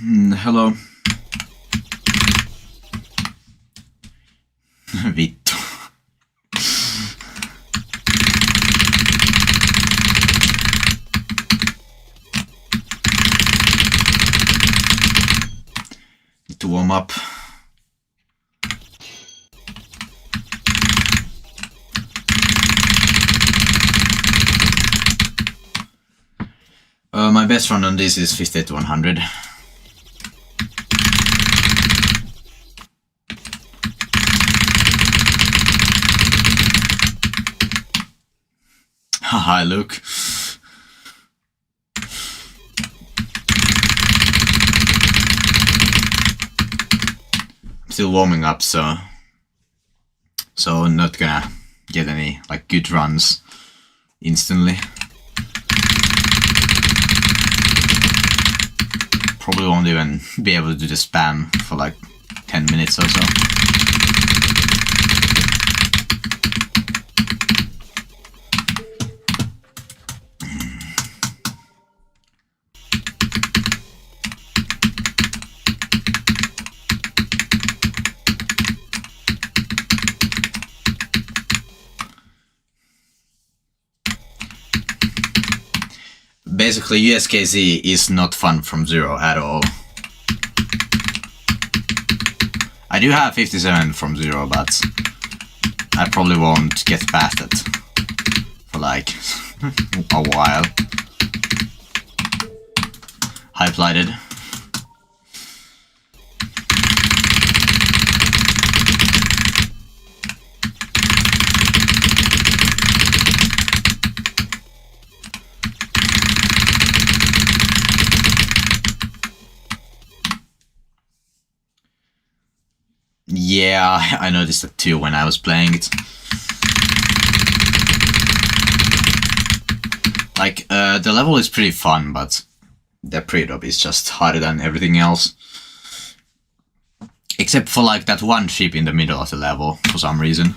Hello. Vittu. Need to warm up. My best run on this is 58 to 100. Hi, Luke. I'm still warming up, so not gonna get any like good runs instantly. Probably won't even be able to do the spam for like 10 minutes or so. Basically, uskc is not fun from zero at all. I do have 57 from zero, but I probably won't get past it for like a while. Highlighted. Yeah, I noticed that too when I was playing it. Like, the level is pretty fun, but the pre-drop is just harder than everything else. Except for like that one ship in the middle of the level, for some reason.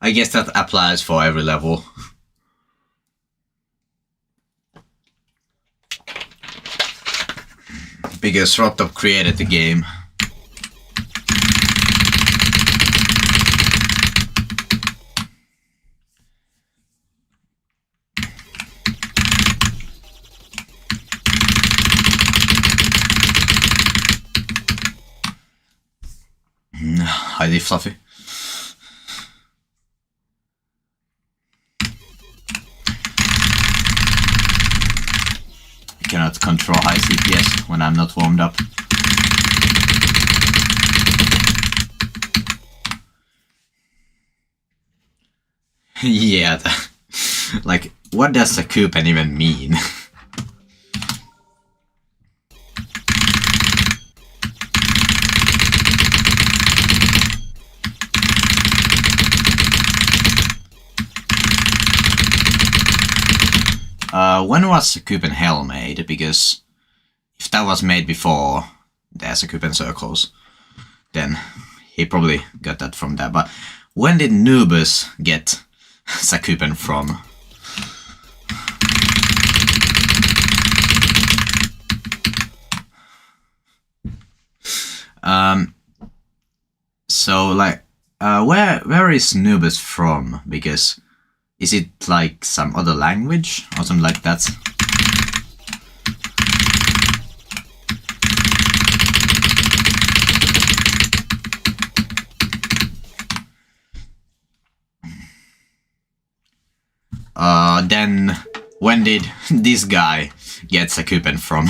I guess that applies for every level. Because Rotop created the game. Heidi Fluffy. Cannot control high CPS when I'm not warmed up. Yeah, like, what does a coupon even mean? When was Coupon Hell made? Because if that was made before there's a Coupon Circles, then he probably got that from there. But when did Noobus get Sakupen from? So like, where is Noobus from? Because is it like some other language or something like that? Then when did this guy get a coupon from?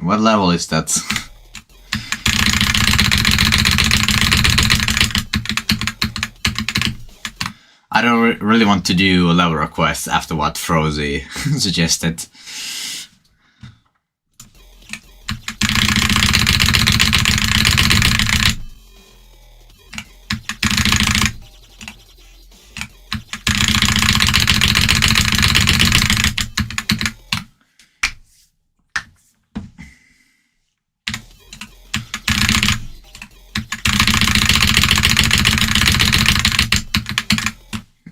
What level is that? I don't really want to do a level request after what Frozy suggested.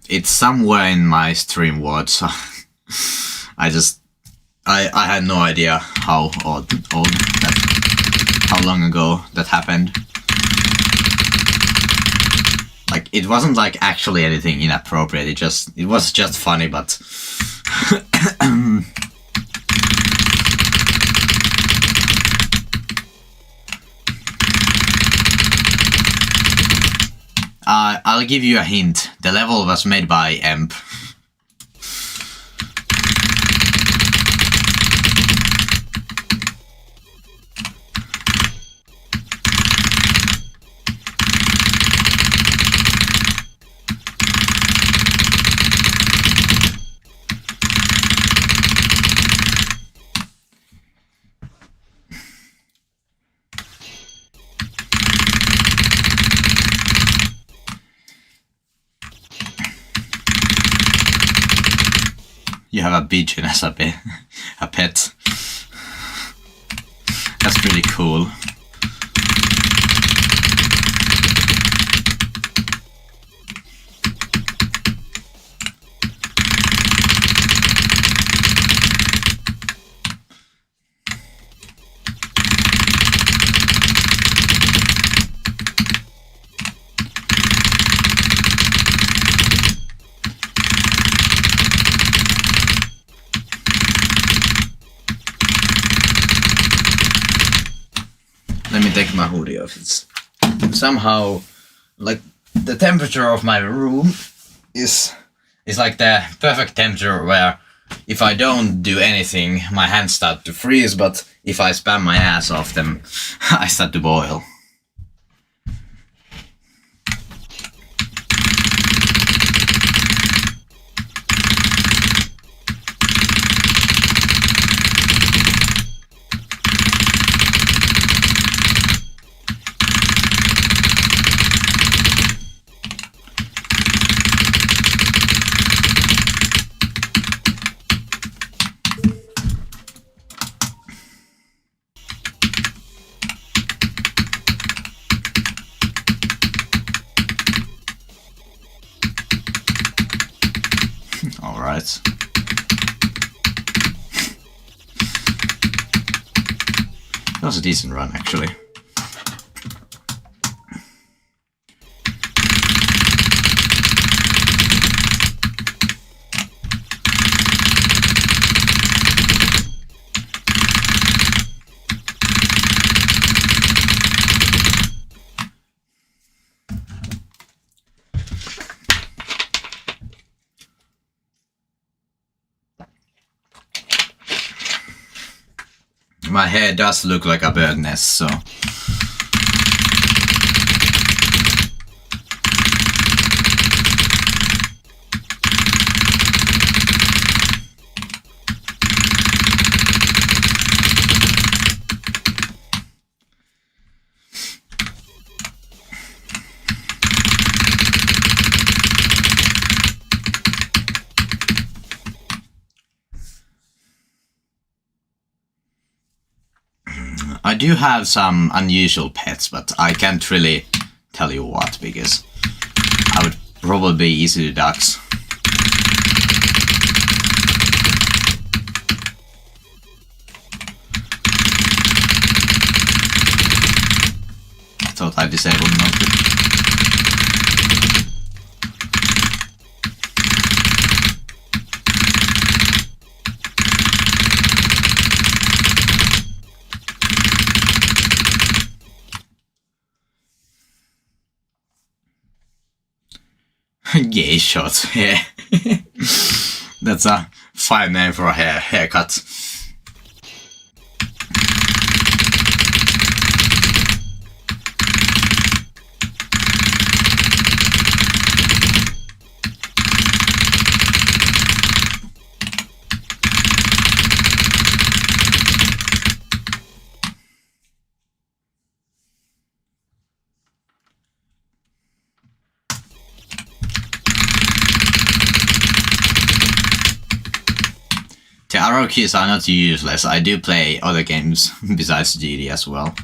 It's somewhere in my stream words. I had no idea how how long ago that happened. Like, it wasn't like actually anything inappropriate. It was just funny, but I'll give you a hint. The level was made by Emp. You have a pigeon as a pet. That's pretty cool. Let me take my hoodie off. It's somehow like the temperature of my room is like the perfect temperature where if I don't do anything, my hands start to freeze, but if I spam my ass off them, I start to boil. Alright. That was a decent run, actually. My hair does look like a bird nest, so... I do have some unusual pets, but I can't really tell you what, because I would probably be easy to dox. Thought I disabled note. Gay shot, yeah. That's a fine name for a haircut. arrow keys are not useless. I do play other games besides GD as well.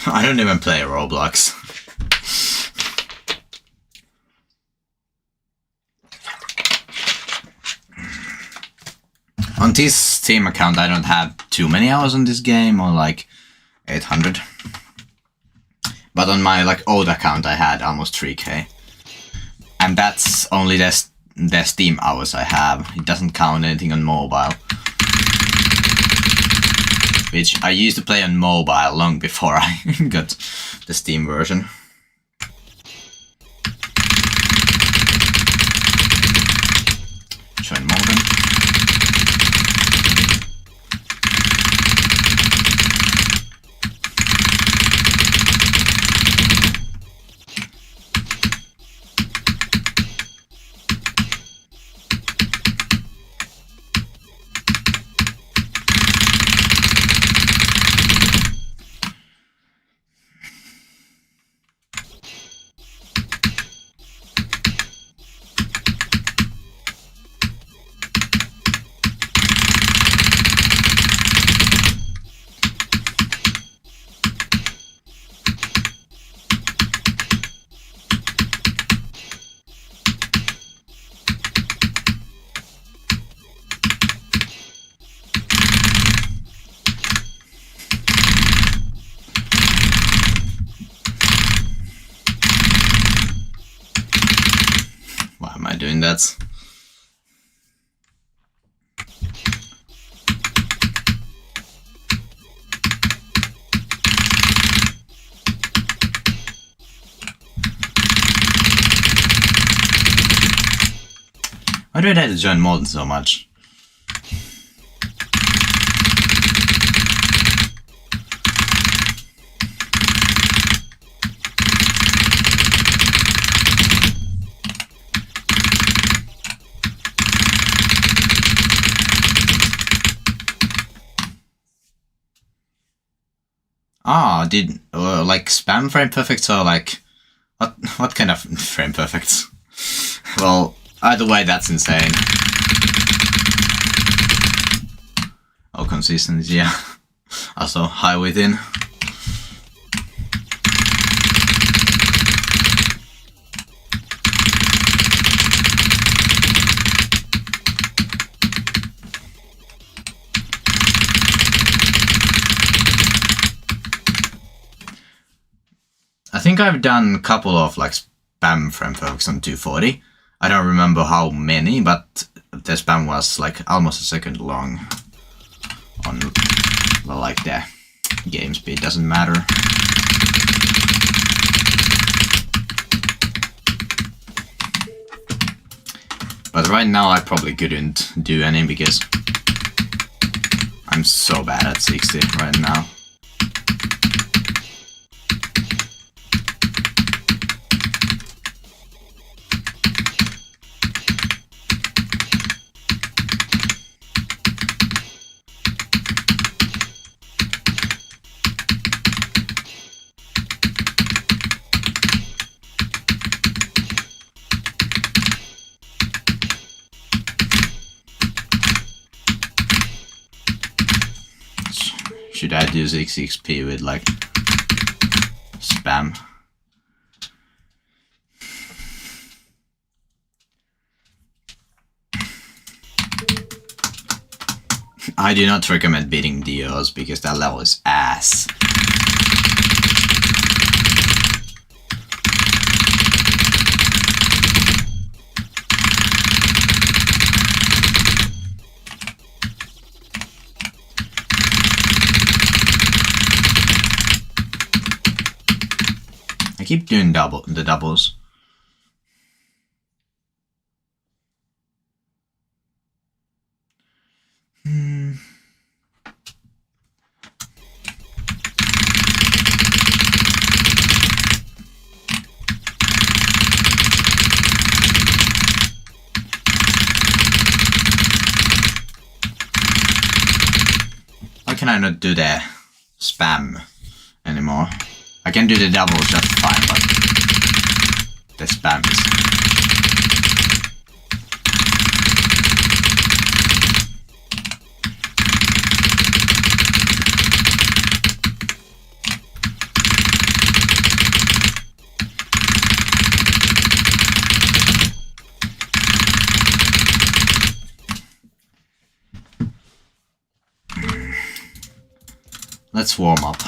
I don't even play Roblox. On this Steam account, I don't have too many hours on this game, or like 800. But on my like old account, I had almost 3k, and that's only the Steam hours I have. It doesn't count anything on mobile, which I used to play on mobile long before I got the Steam version. Join modem. Why am I doing that? Why do I have to join modern so much? Ah, did like spam frame perfects, or like what kind of frame perfects? Well, either way, that's insane. Oh, consistency, yeah. Also, high within. I think I've done a couple of like spam frame perfects on 240. I don't remember how many, but the spam was like almost a second long on, well, like the game speed doesn't matter. But right now I probably couldn't do any because I'm so bad at 60 right now. Should I do 6 XP with like spam? I do not recommend beating Dios because that level is ass. I keep doing the doubles. why can I not do the spam anymore? I can do the double just fine, but the spam is... Let's warm up.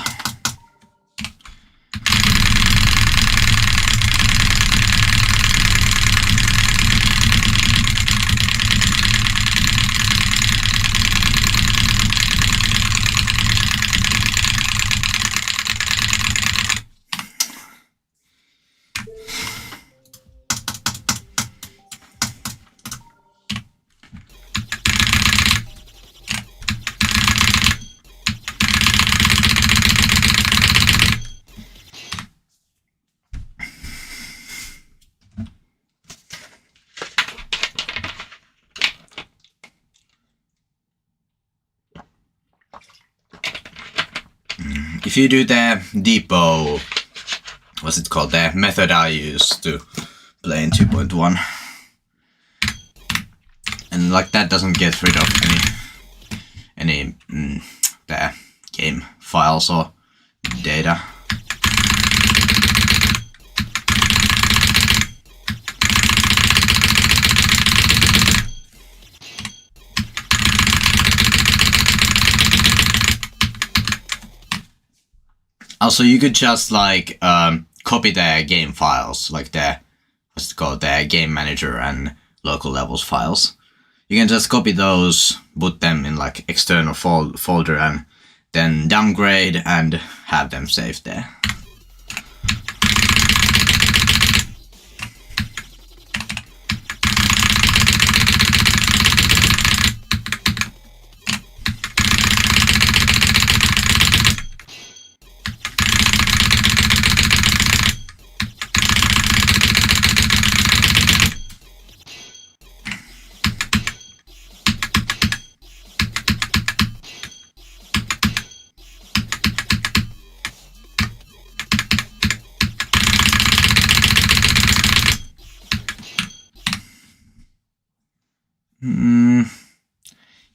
If you do the depot, what's it called, the method I use to play in 2.1, and like that doesn't get rid of any the game files or data. Also, you could just like copy the game files, like the what's it called, the game manager and local levels files. You can just copy those, put them in like external folder, and then downgrade and have them saved there.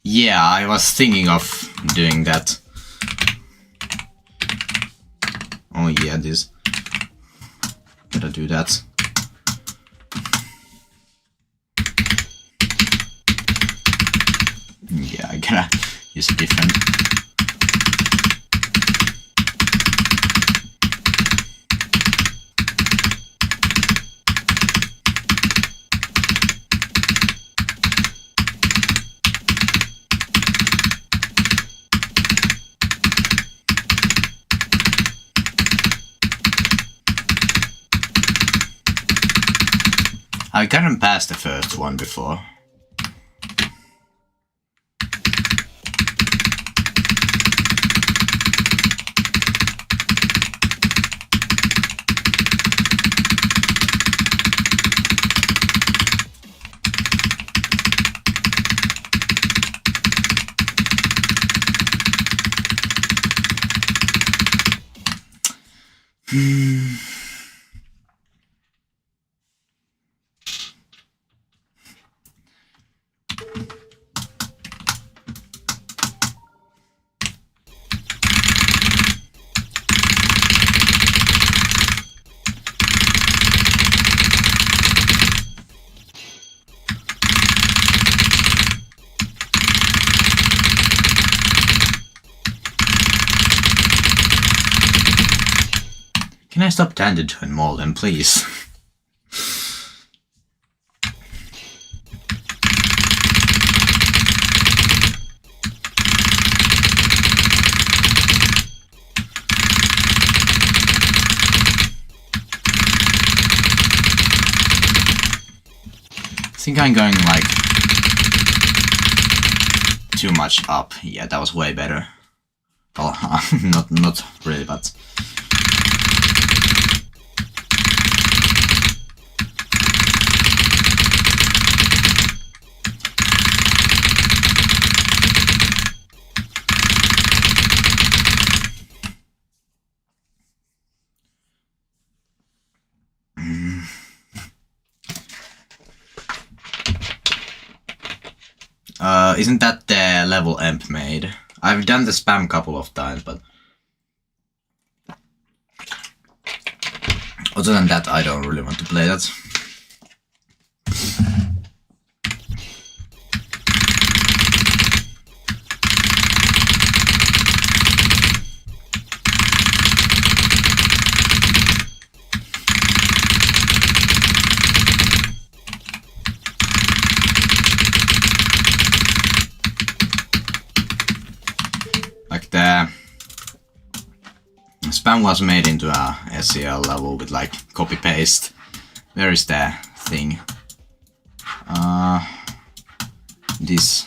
Yeah, I was thinking of doing that. Oh yeah, this. Gotta do that. Yeah, I gotta use a different. I couldn't pass the first one before. Can I stop trying to more then, please? I think I'm going like too much up. Yeah, that was way better. Well, not really, but. Isn't that the level Emp made? I've done the spam couple of times, but other than that, I don't really want to play that. Like the spam was made into a SEL level with like copy paste. Where is the thing? This.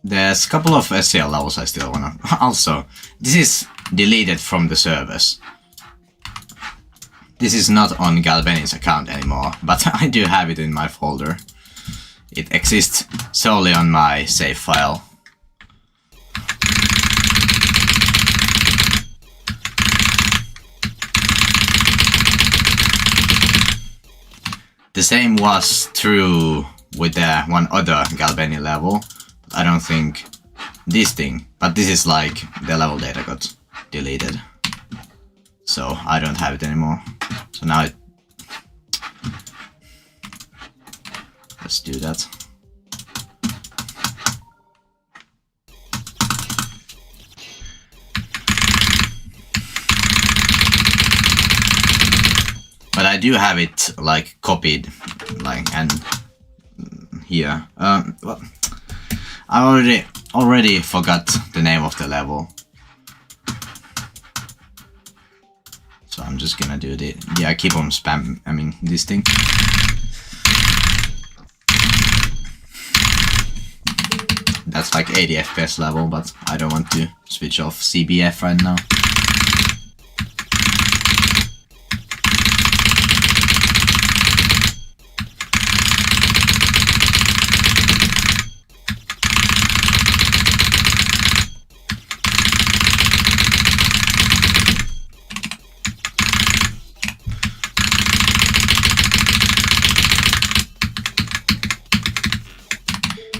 There's a couple of SEL levels I still wanna... Also, this is deleted from the servers. This is not on Galbeni's account anymore, but I do have it in my folder. It exists solely on my save file. The same was true with the one other Galbeni level. I don't think this thing, but this is like the level data got deleted, so I don't have it anymore. So now let's do that. But I do have it like copied, like, and here. Well, I already forgot the name of the level, so I'm just gonna do the I keep on spamming this thing. That's like 80 FPS level, but I don't want to switch off CBF right now.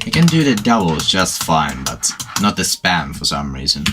I can do the doubles just fine, but not the spam for some reason.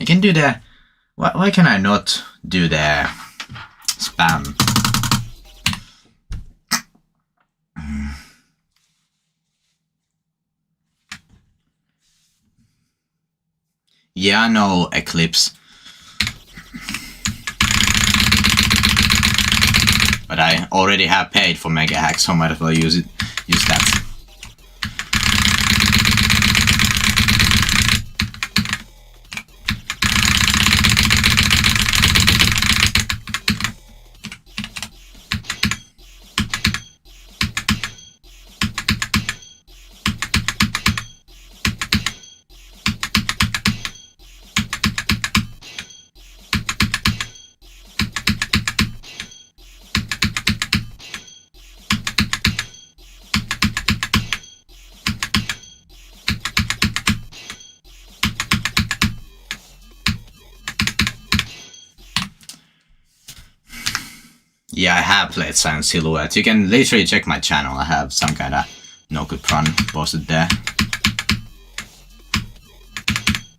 I can do the... Why can I not do the spam? Yeah, no Eclipse. But I already have paid for Mega Hack, so I might as well use that. Yeah, I have played Silent Silhouette. You can literally check my channel. I have some kind of no good run posted there.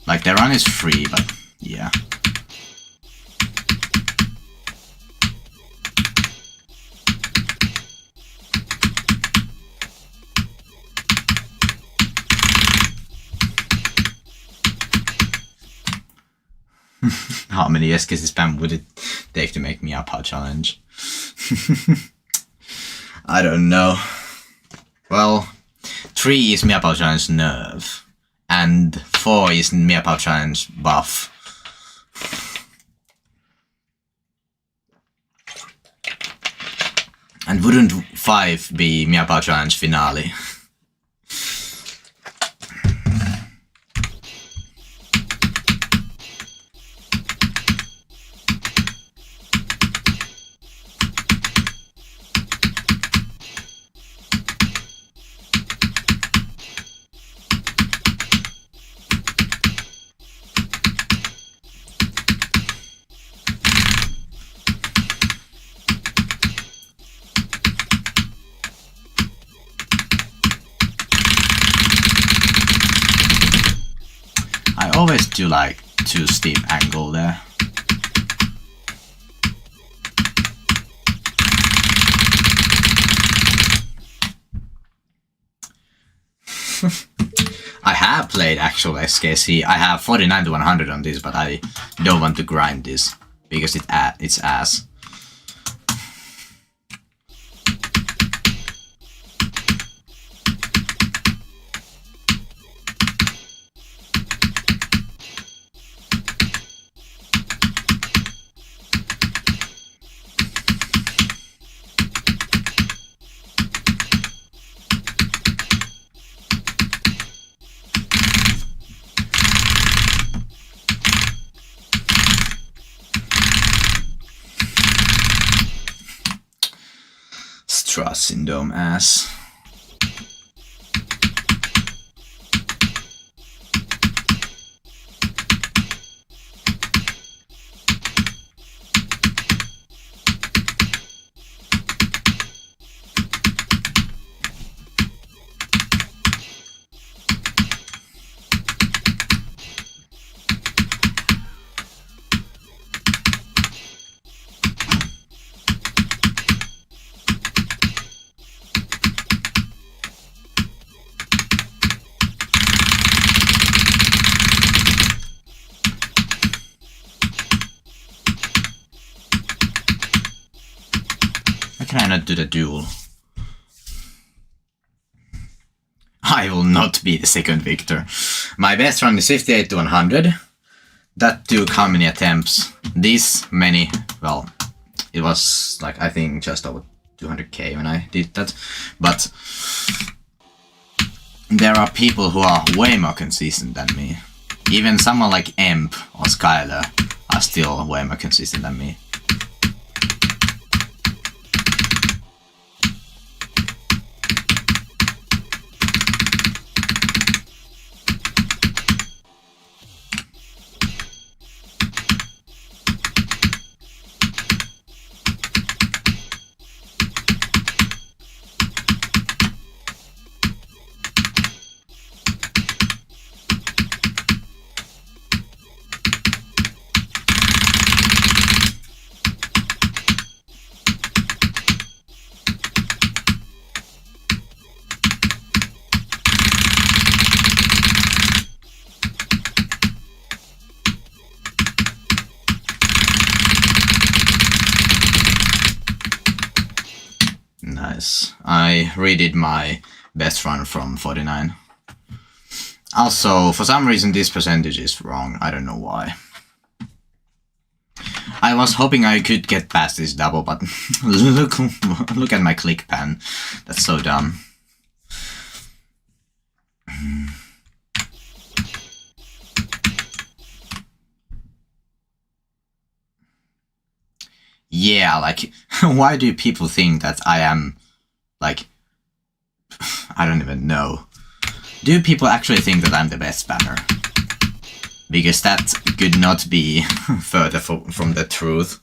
Like, the run is free, but yeah. How many uskc spam would it take to make me a POW challenge? I don't know. Well, 3 is Meow challenge nerf, and 4 is Meow challenge buff. And wouldn't 5 be Meow challenge finale? I always do like too steep angle there. I have played actual SKC. I have 49 to 100 on this, but I don't want to grind this because it's ass. Stress syndrome ass. Can I not do the duel? I will not be the second victor. My best run is 58 to 100. That took how many attempts? This many. Well, it was like, I think just over 200k when I did that. But there are people who are way more consistent than me. Even someone like Emp or Skyler are still way more consistent than me. Nice. I redid my best run from 49. Also, for some reason this percentage is wrong. I don't know why. I was hoping I could get past this double, but look at my click pan. That's so dumb. Yeah, like, why do people think that I am, like, I don't even know. Do people actually think that I'm the best spammer? Because that could not be further from the truth.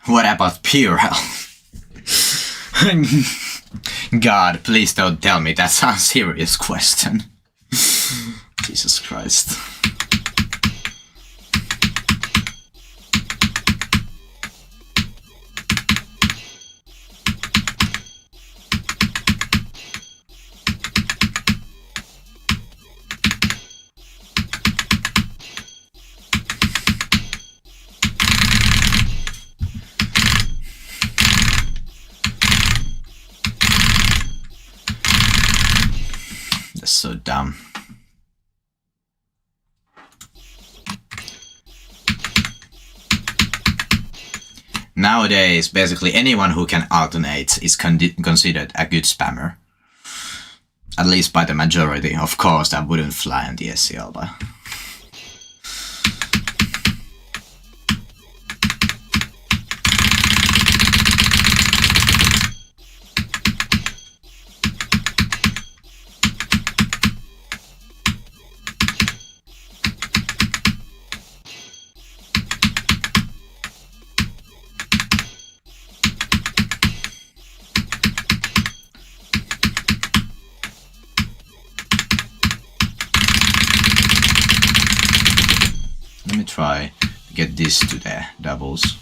What about Purell? God, please don't tell me that's a serious question. Jesus Christ. That's so dumb. Nowadays, basically anyone who can alternate is considered a good spammer. At least by the majority. Of course, that wouldn't fly on the SCL, but... Let me try to get this to the doubles.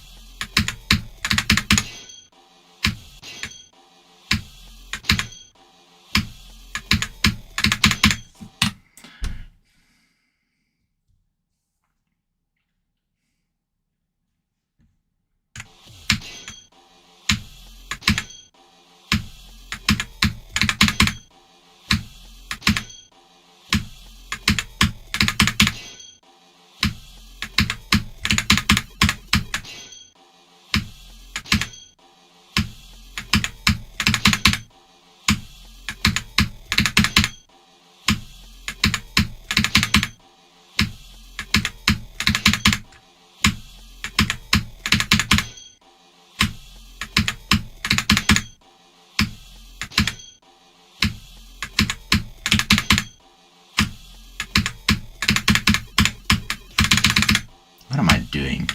What am I doing?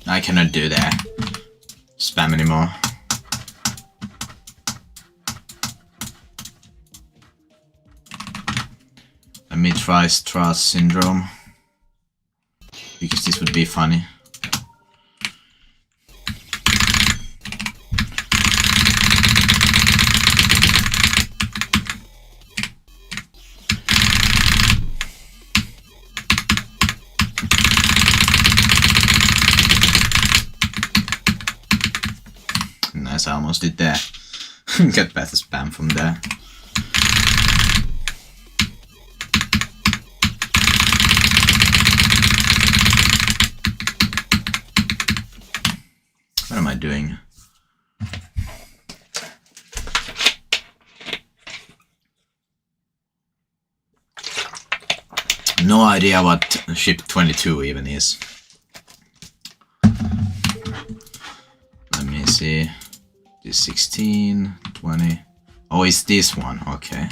I cannot do that spam anymore. Let me try Strauss syndrome, because this would be funny. Nice, I almost did that. Get better spam from there. What am I doing? No idea what ship 22 even is. see. This 16, 20. Oh, it's this one. Okay.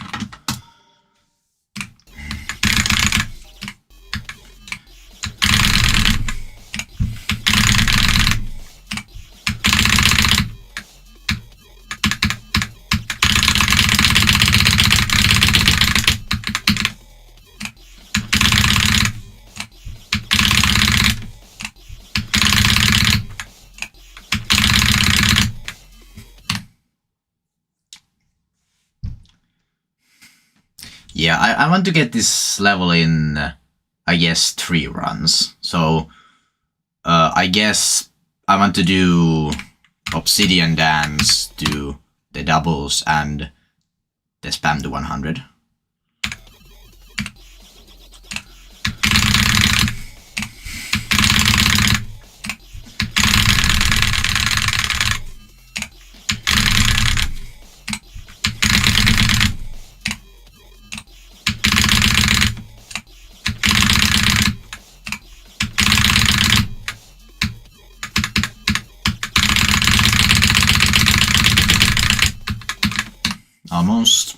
Yeah, I want to get this level in, I guess, 3 runs. So, I guess I want to do Obsidian Dance, do the doubles, and the spam to 100. Almost.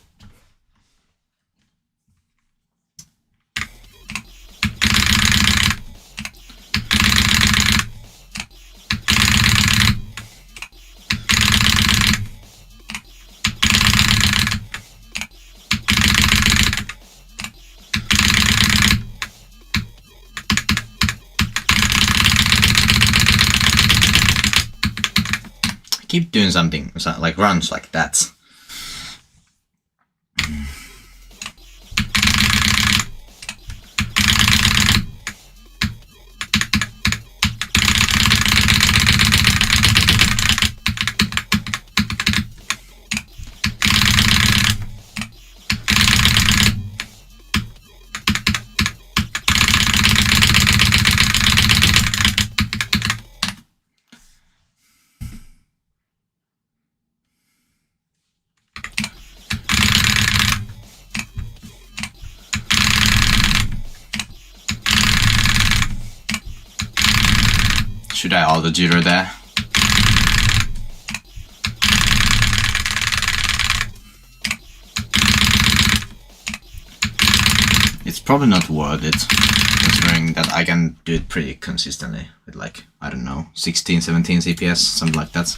Keep doing something like runs like that. Should I auto jitter there? It's probably not worth it, considering that I can do it pretty consistently with like, I don't know, 16, 17 CPS, something like that.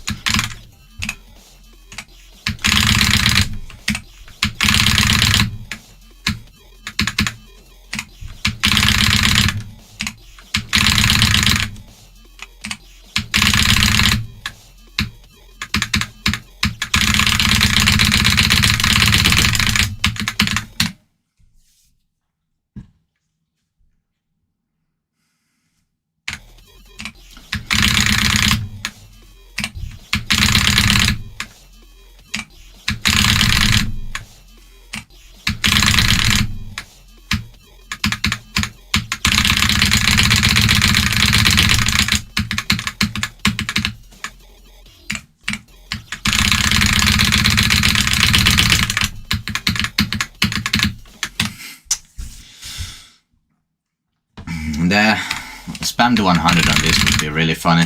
The spam to 100 on this would be really funny.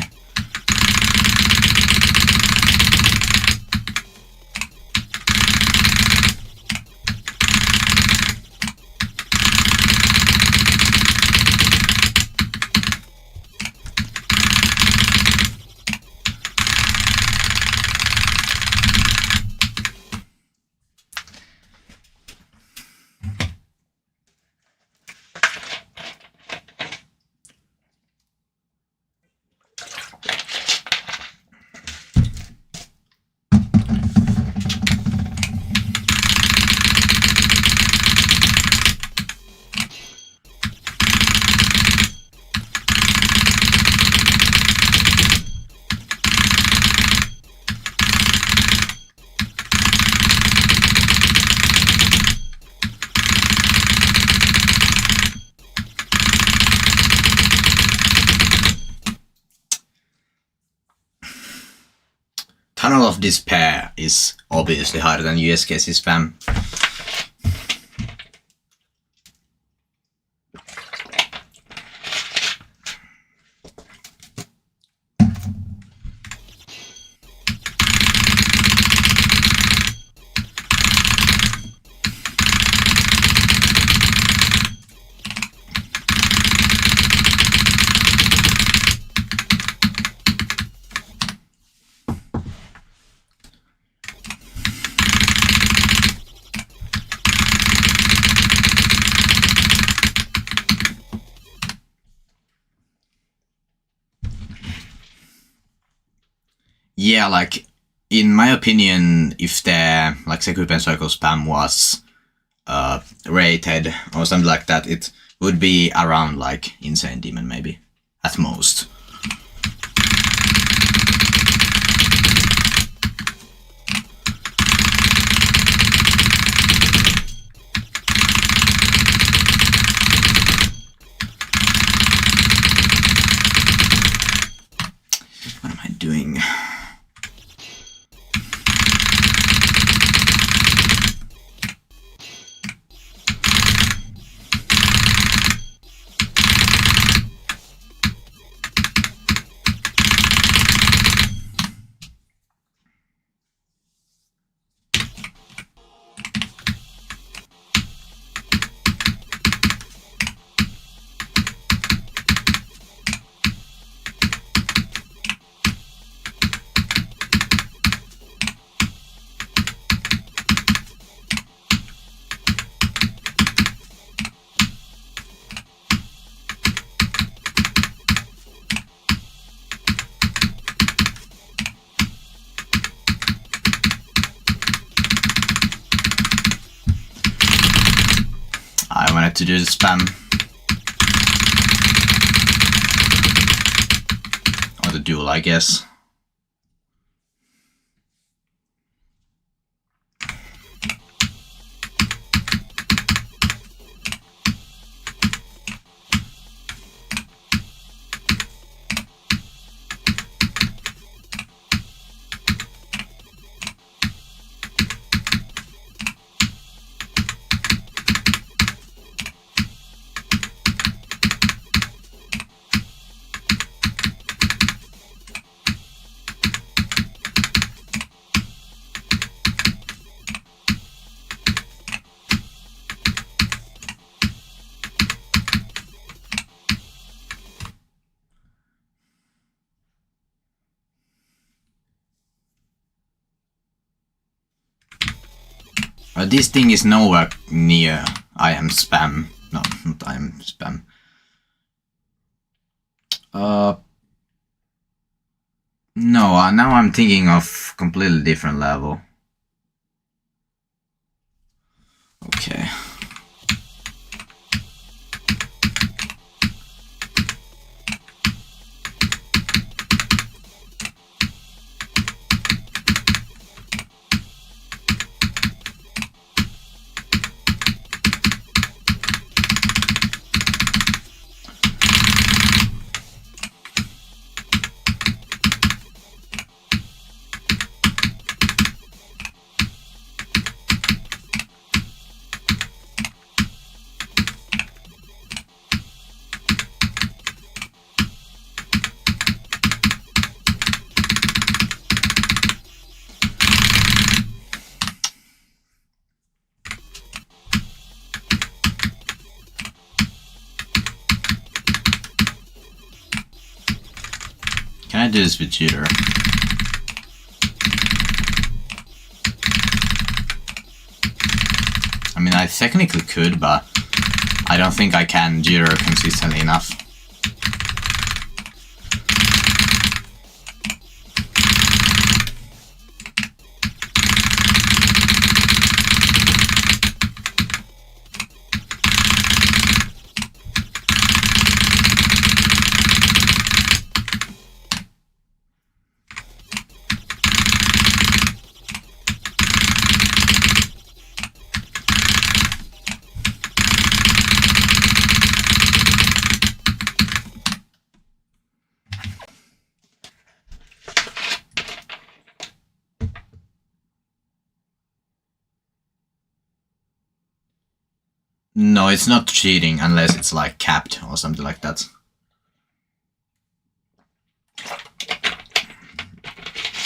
Tunnel of Despair is obviously harder than uskc spam. yeah, like in my opinion, if the like the Cuban Circle spam was rated or something like that, it would be around like Insane Demon maybe at most. What am I doing? I wanted to do the spam. Or the duel, I guess. This thing is nowhere near I am spam. No, not I am spam. No, now I'm thinking of completely different level. Okay. Can I do this with jitter? I mean, I technically could, but I don't think I can jitter consistently enough. No, it's not cheating unless it's like capped or something like that.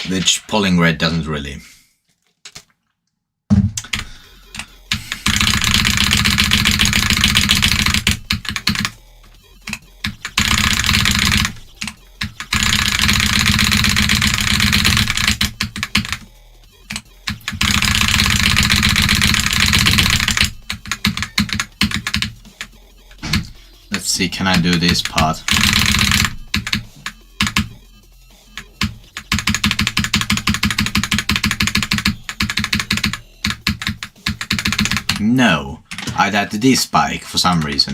Which polling rate doesn't really. Let's see, can I do this part? No, I died to this spike for some reason.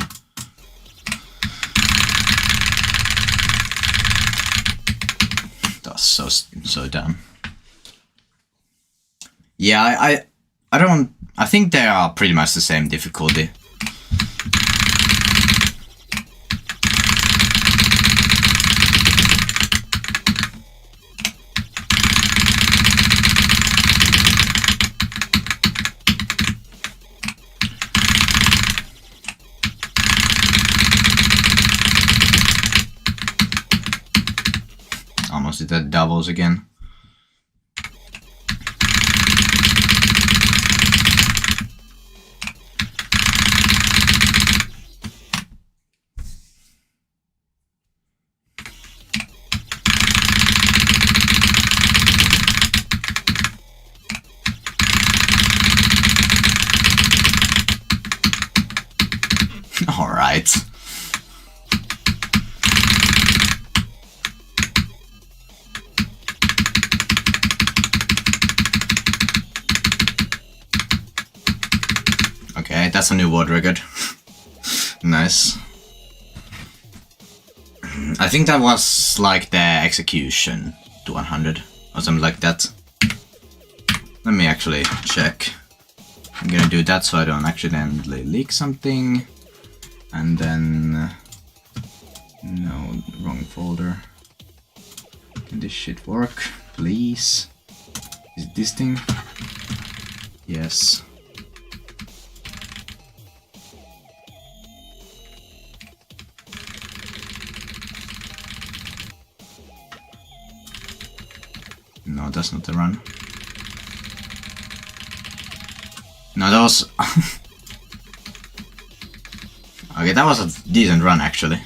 That was so dumb. Yeah, I think they are pretty much the same difficulty. Almost did that doubles again. All right. Okay, that's a new world record. Nice. I think that was like the execution to 100 or something like that. Let me actually check. I'm gonna do that so I don't accidentally leak something. And then... no, wrong folder. Can this shit work? Please? Is it this thing? Yes. No, that's not the run. No, that was... okay, that was a decent run, actually.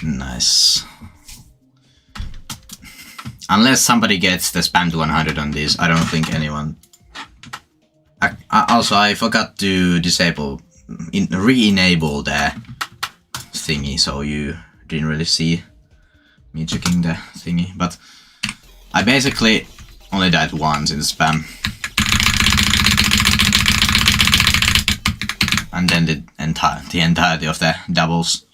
Nice. Unless somebody gets the spam to 100 on this, I don't think anyone... also, I forgot to disable... re-enable the thingy, so you didn't really see me checking the thingy, but I basically only died once in the spam. And then the entirety of the doubles.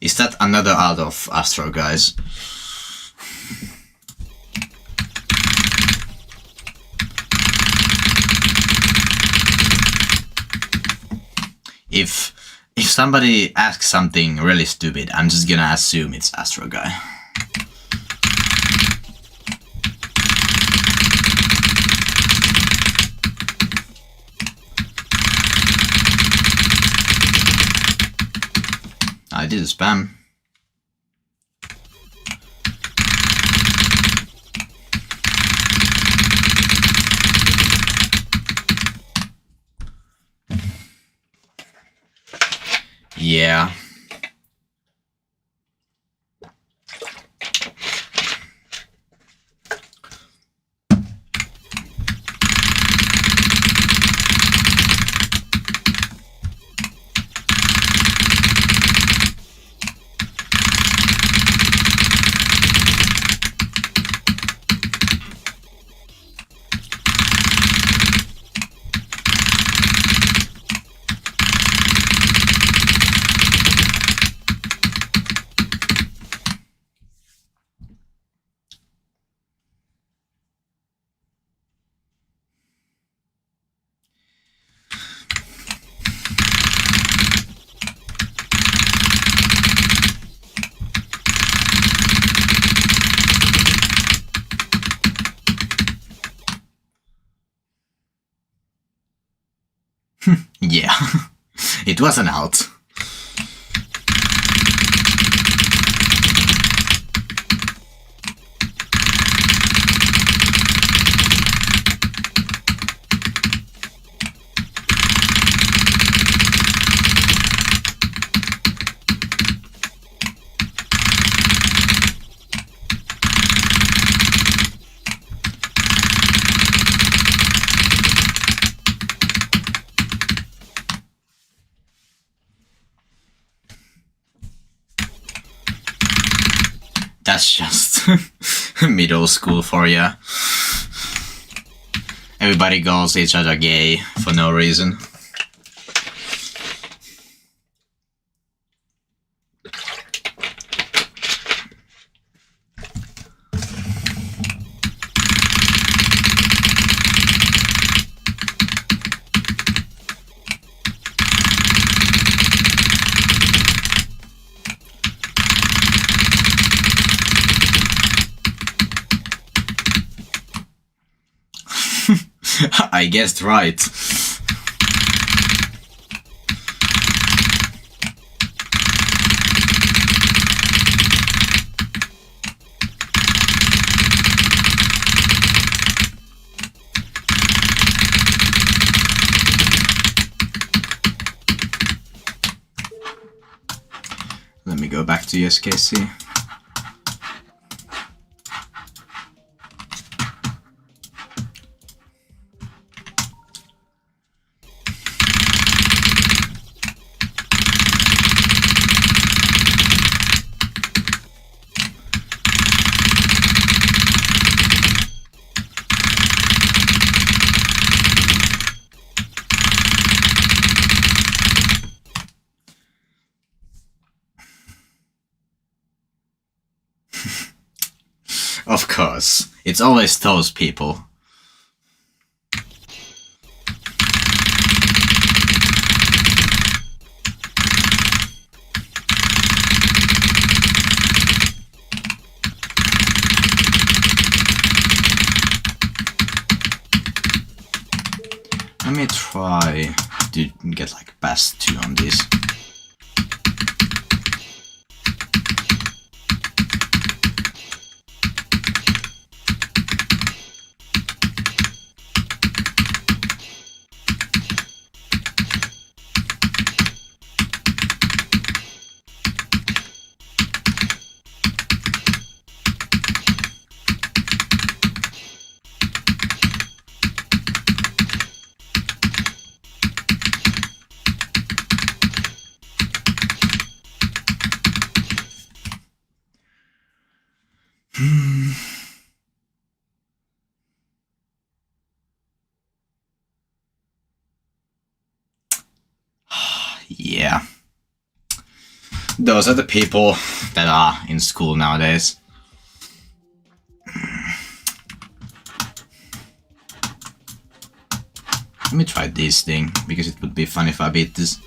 Is that another out of Astro, guys? If somebody asks something really stupid, I'm just gonna assume it's Astro guy. I did a spam. Yeah. Yeah, it was an out. that's just middle school for you. Everybody calls each other gay for no reason. I guessed right. Let me go back to uskc. Of course, it's always those people. Let me try to get like best 2 on this. Yeah. Those are the people that are in school nowadays. Let me try this thing, because it would be fun if I beat this.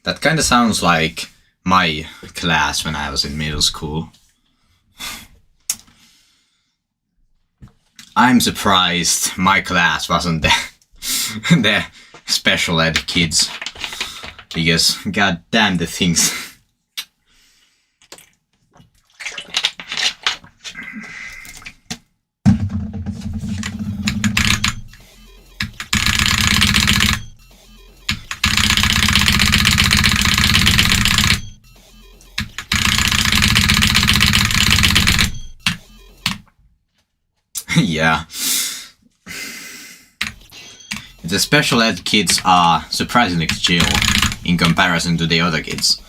That kind of sounds like my class when I was in middle school. I'm surprised my class wasn't the special ed kids, because god damn the things. Yeah. The special ed kids are surprisingly chill in comparison to the other kids.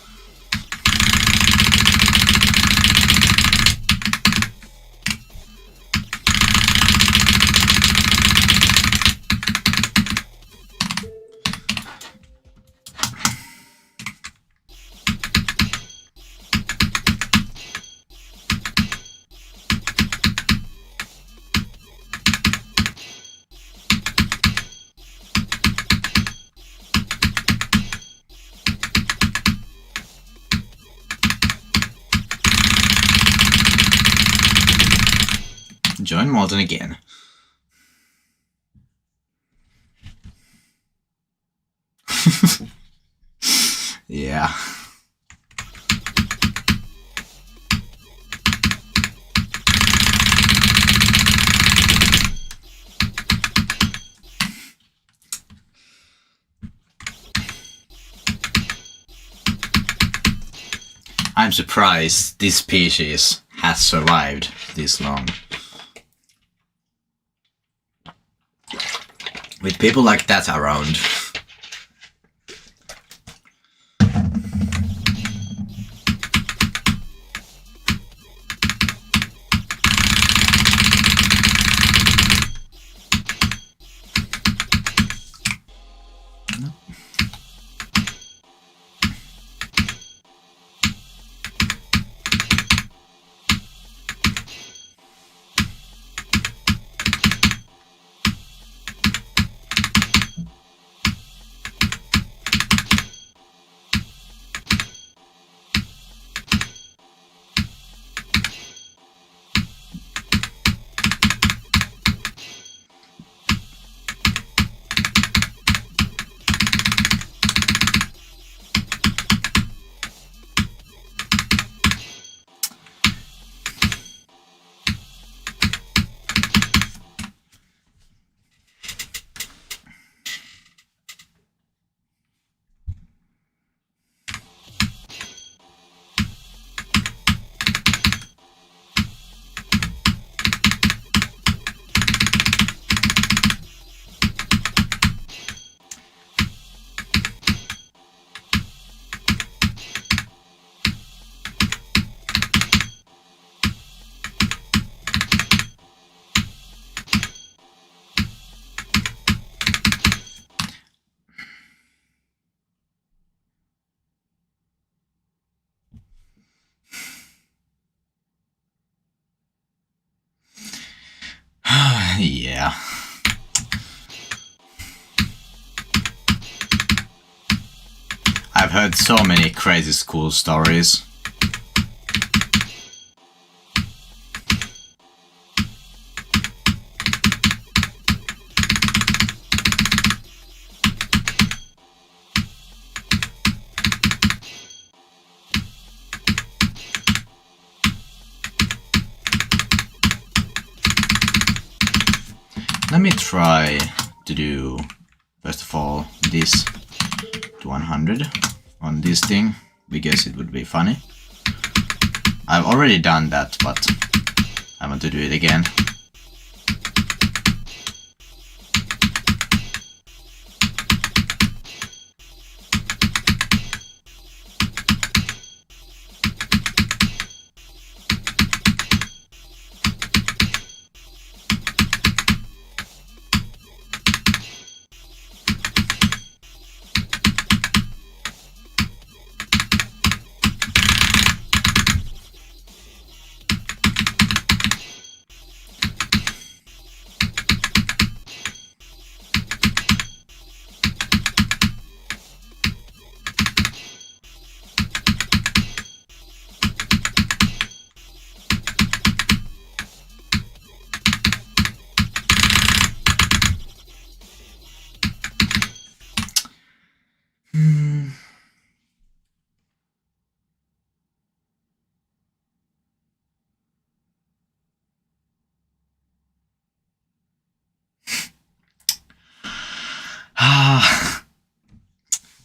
Join Molten again. Yeah. I'm surprised this species has survived this long. With people like that around. Yeah. I've heard so many crazy school stories. Let me try to do, first of all, this to 100 on this thing, because it would be funny. I've already done that, but I want to do it again.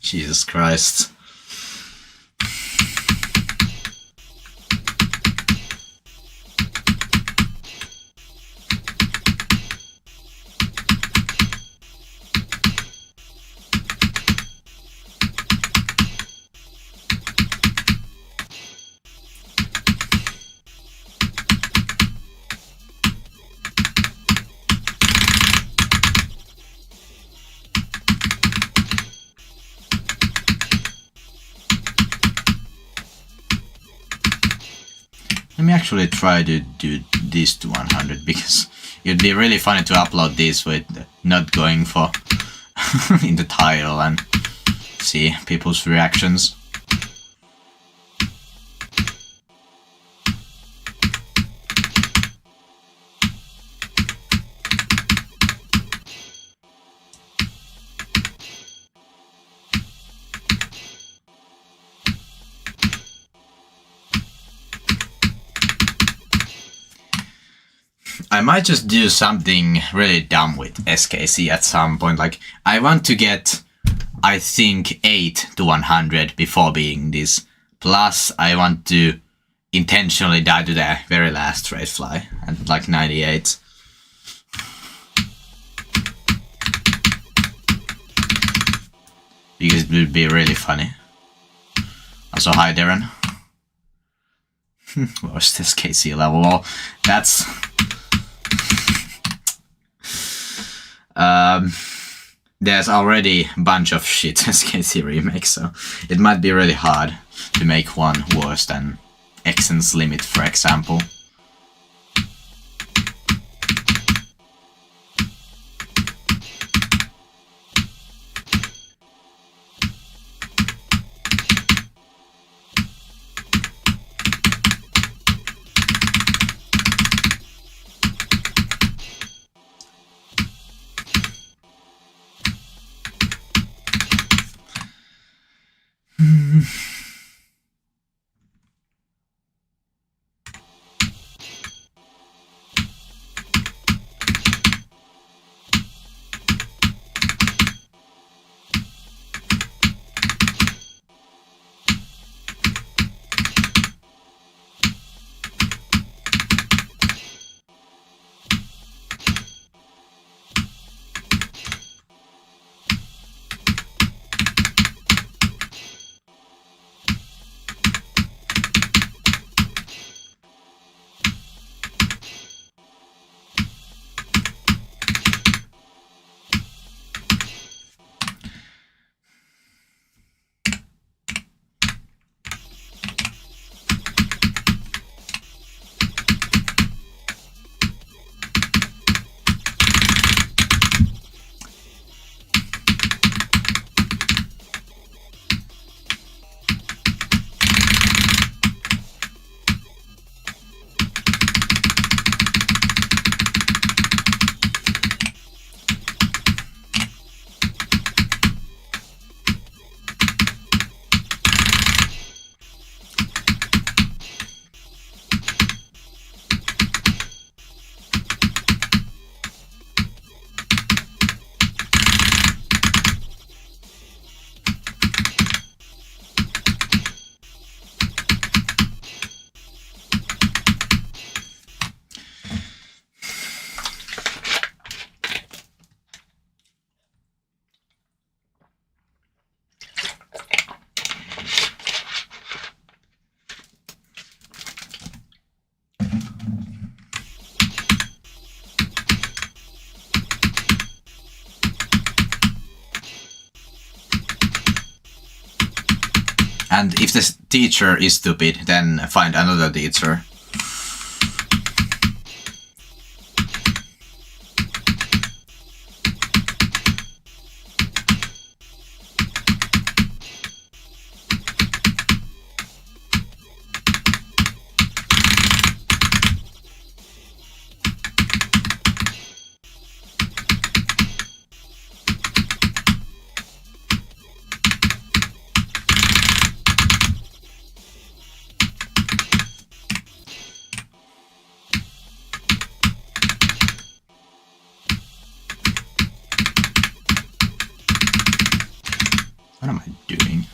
Jesus Christ. Let me actually try to do this to 100, because it'd be really funny to upload this with not going for in the title and see people's reactions. I might just do something really dumb with SKC at some point. Like, I want to get, I think, 8 to 100 before being this Plus, I want to intentionally die to the very last trade fly at like 98. Because it would be really funny. Also, hi Darren. What's this KC level? Well, that's... there's already a bunch of shit SKC remakes, so it might be really hard to make one worse than Exen's Limit, for example. And if the teacher is stupid, then find another teacher. What am I doing?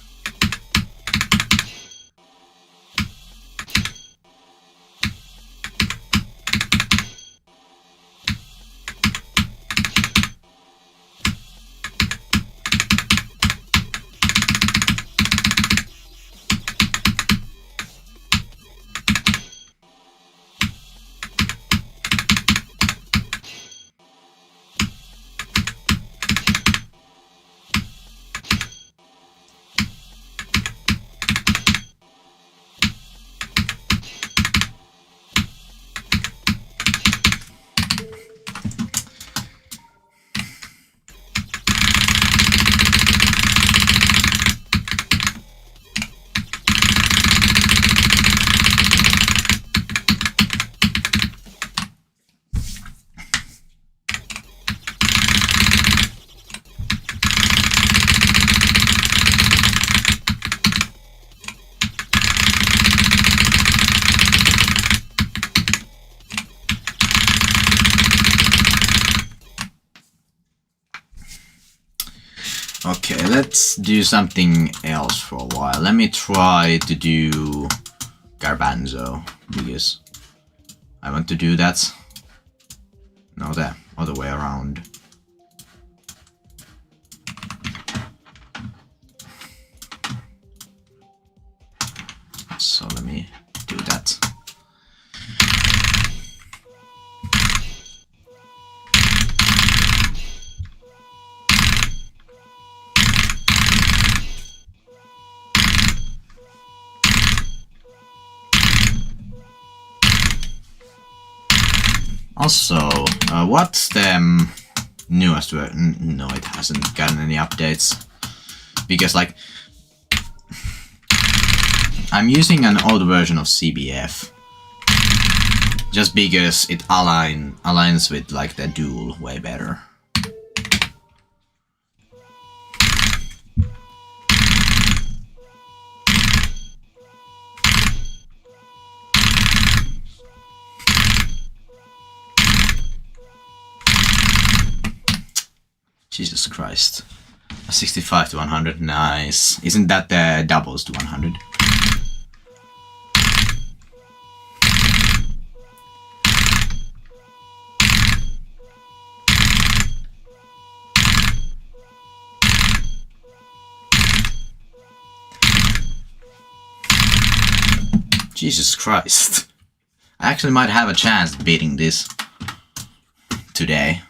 Okay, let's do something else for a while. Let me try to do Garbanzo, because I want to do that. No, the other way around. So let me do that. Also, what's the newest version? No, it hasn't gotten any updates. Because, like, I'm using an old version of CBF. Just because it aligns with, like, the dual way better. Jesus Christ. A 65 to 100, nice. Isn't that the doubles to 100? Jesus Christ. I actually might have a chance at beating this today.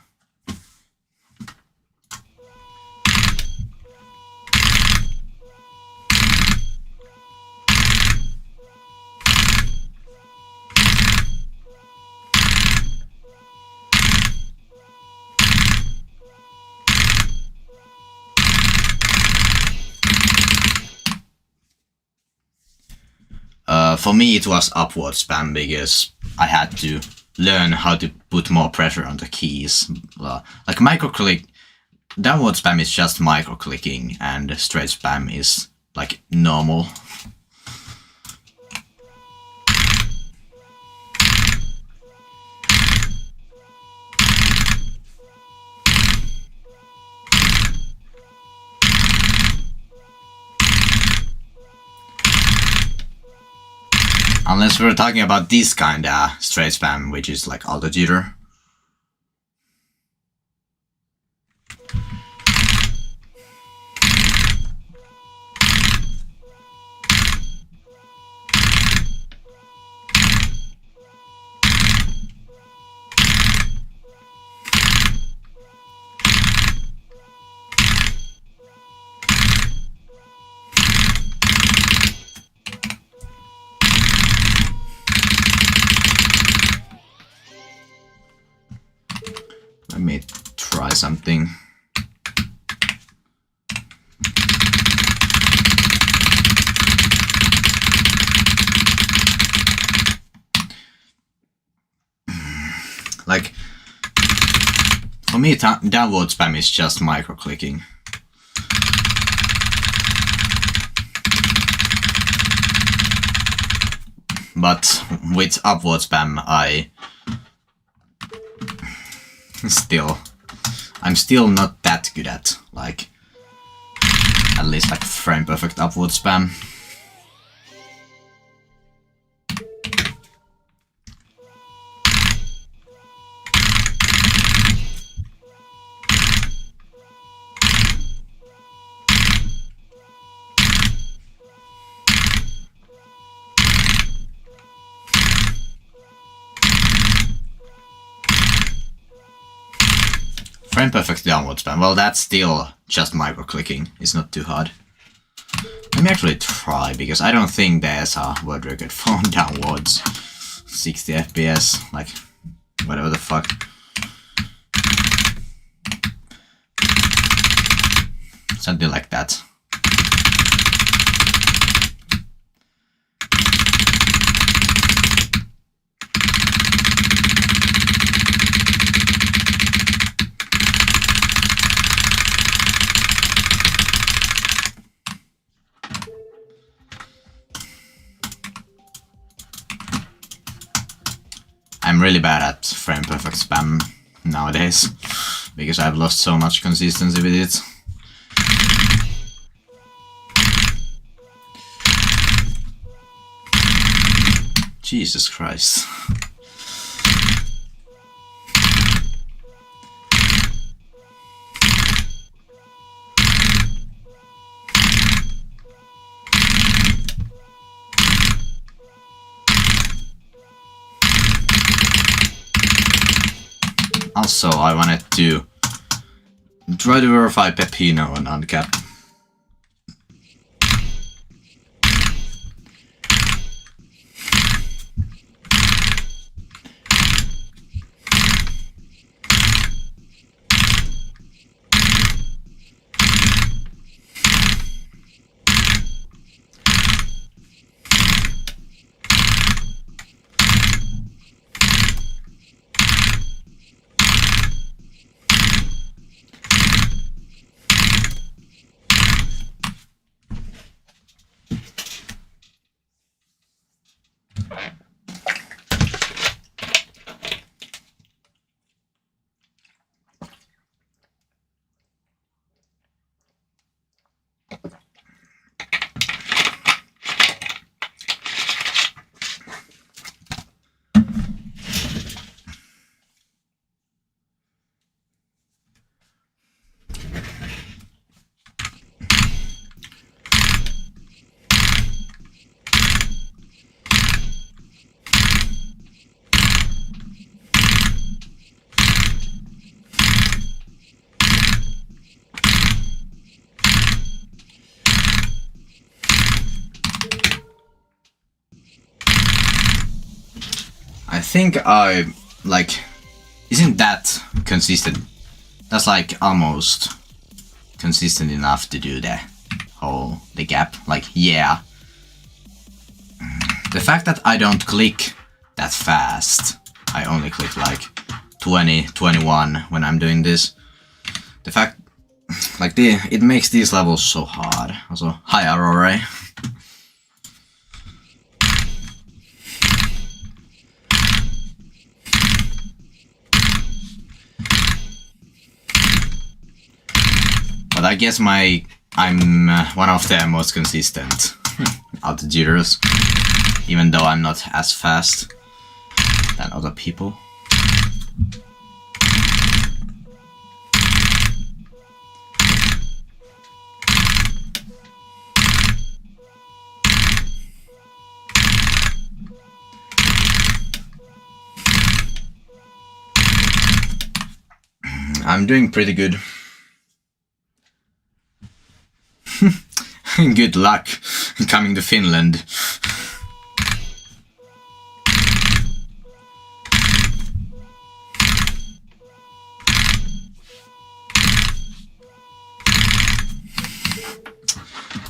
For me it was upward spam because I had to learn how to put more pressure on the keys. Like micro click, downward spam is just micro clicking and straight spam is like normal. Unless we're talking about this kinda straight spam, which is like auto jitter. Let me try something. Like, for me, downward spam is just micro clicking. But with upward spam, I'm still not that good at, like, at least like frame perfect upward spam. Frame perfect downward spam, well that's still just micro clicking, it's not too hard. Let me actually try, because I don't think there's a world record for downwards 60 FPS, like whatever the fuck. Something like that. I'm really bad at frame perfect spam nowadays, because I've lost so much consistency with it. Jesus Christ. Also, I wanted to try to verify Pepino on uncap. I think I, like, isn't that consistent? That's like almost consistent enough to do the gap. Like, yeah. The fact that I don't click that fast, I only click like 20, 21 when I'm doing this. The fact, like, it makes these levels so hard. Also, hi Aurora. But I guess I'm one of the most consistent out of jitters, even though I'm not as fast than other people. I'm doing pretty good. Good luck coming to Finland.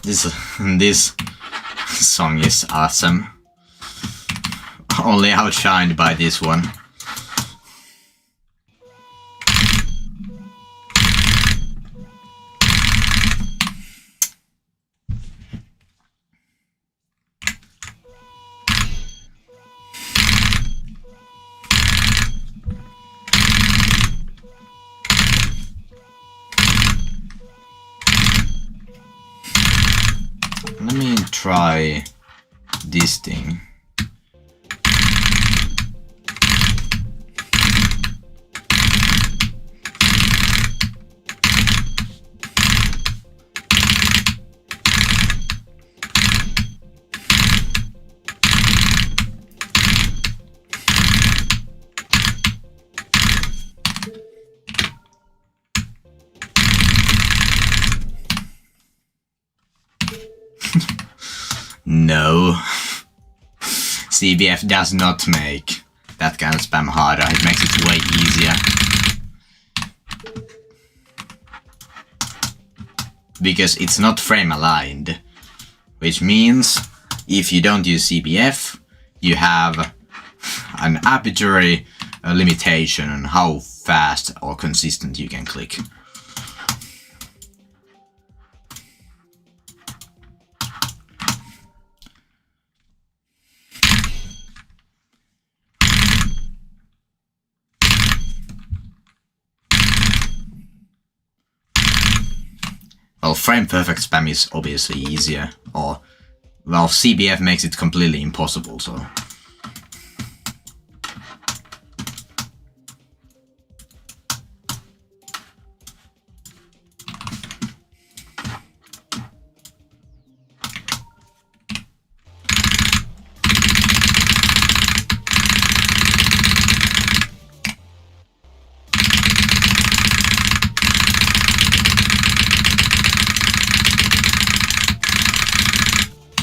This song is awesome. Only outshined by this one. Let me try this thing. No. CBF does not make that kind of spam harder, it makes it way easier. Because it's not frame aligned. Which means, if you don't use CBF, you have an arbitrary limitation on how fast or consistent you can click. Well, frame perfect spam is obviously easier, or, well, CBF makes it completely impossible, so.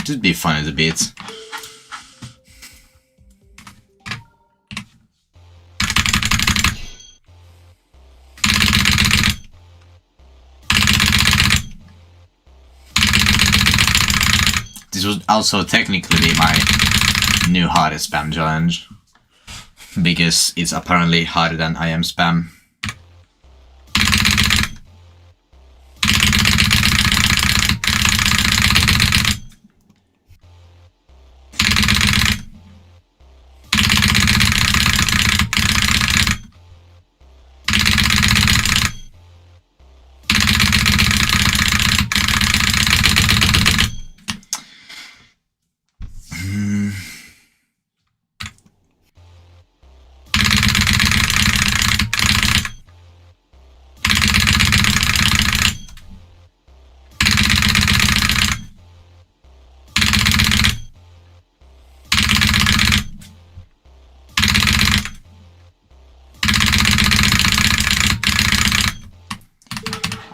Should be fun a bit. This would also technically be my new hardest spam challenge, because it's apparently harder than I am spam.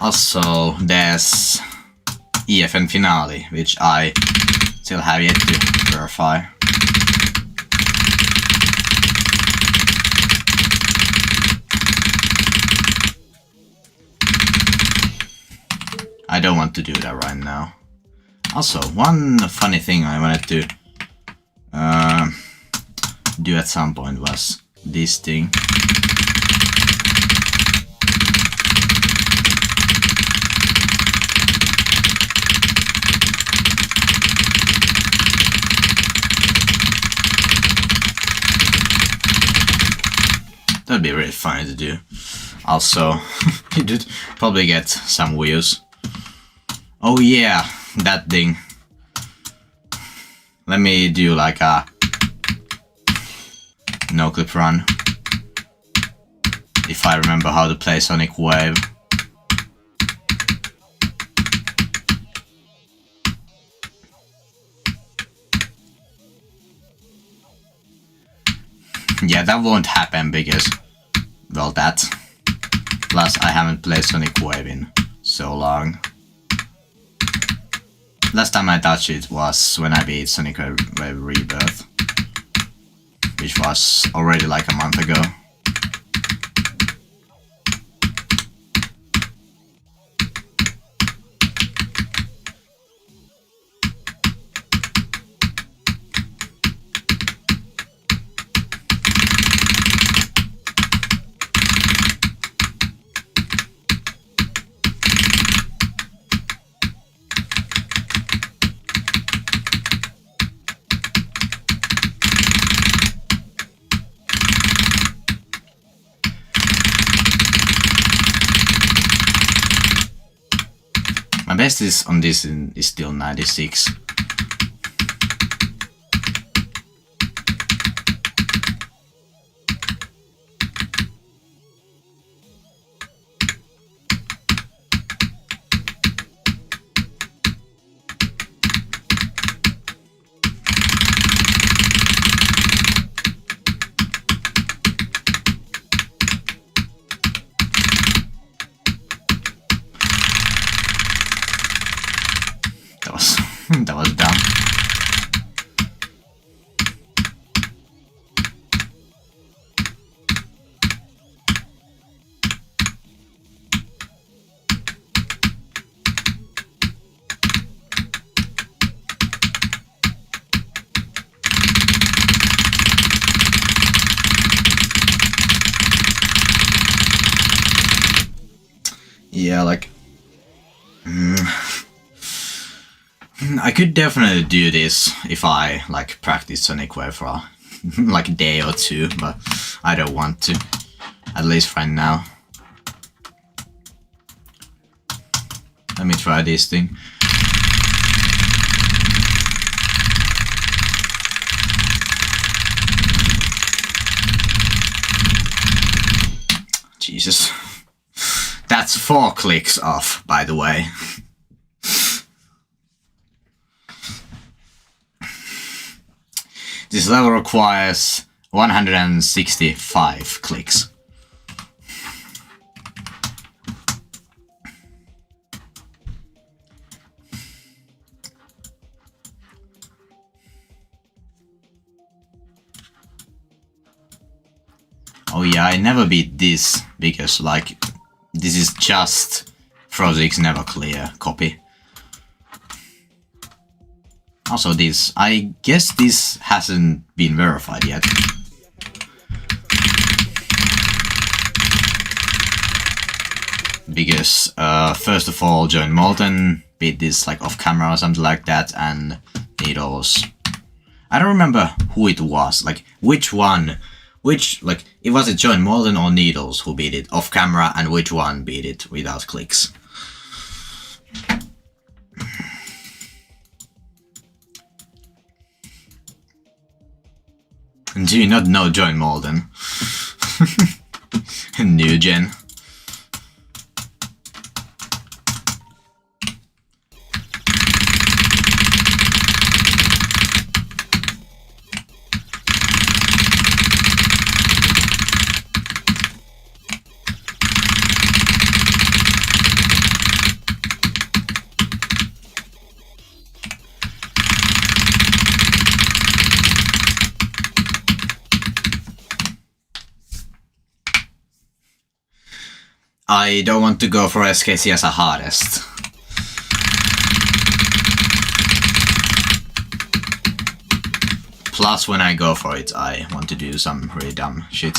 Also, there's EFN Finale, which I still have yet to verify. I don't want to do that right now. Also, one funny thing I wanted to do at some point was this thing. That'd be really funny to do. Also, you did probably get some views. Oh yeah, that thing. Let me do like a no clip run. If I remember how to play Sonic Wave. Yeah, that won't happen because, well, that. Plus, I haven't played Sonic Wave in so long. Last time I touched it was when I beat Sonic Wave Rebirth, which was already like a month ago. My best is on this is still 96. That was dumb. Yeah, like I could definitely do this if I like practice Sonic Wave for like a day or two, but I don't want to, at least right now. Let me try this thing. Jesus. That's 4 clicks off, by the way. This level requires 165 clicks. yeah, I never beat this because like this is just Frozik's never clear copy. Also this, I guess this hasn't been verified yet. Because first of all, Join Molten beat this like off camera or something like that, and Needles. I don't remember who it was, like which one, like it was it Join Molten or Needles who beat it off camera, and which one beat it without clicks. Do you not know Join Molten? New gen. I don't want to go for SKC as a hardest. Plus, when I go for it, I want to do some really dumb shit.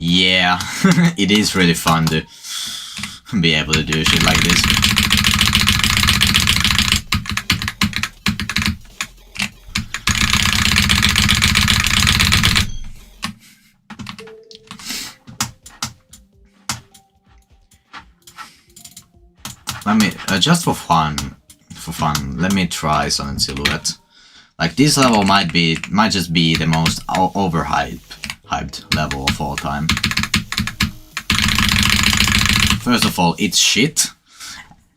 Yeah, it is really fun to be able to do shit like this. Let me, just for fun, let me try Sun Silhouette. Like this level might just be the most overhyped level of all time. First of all, it's shit,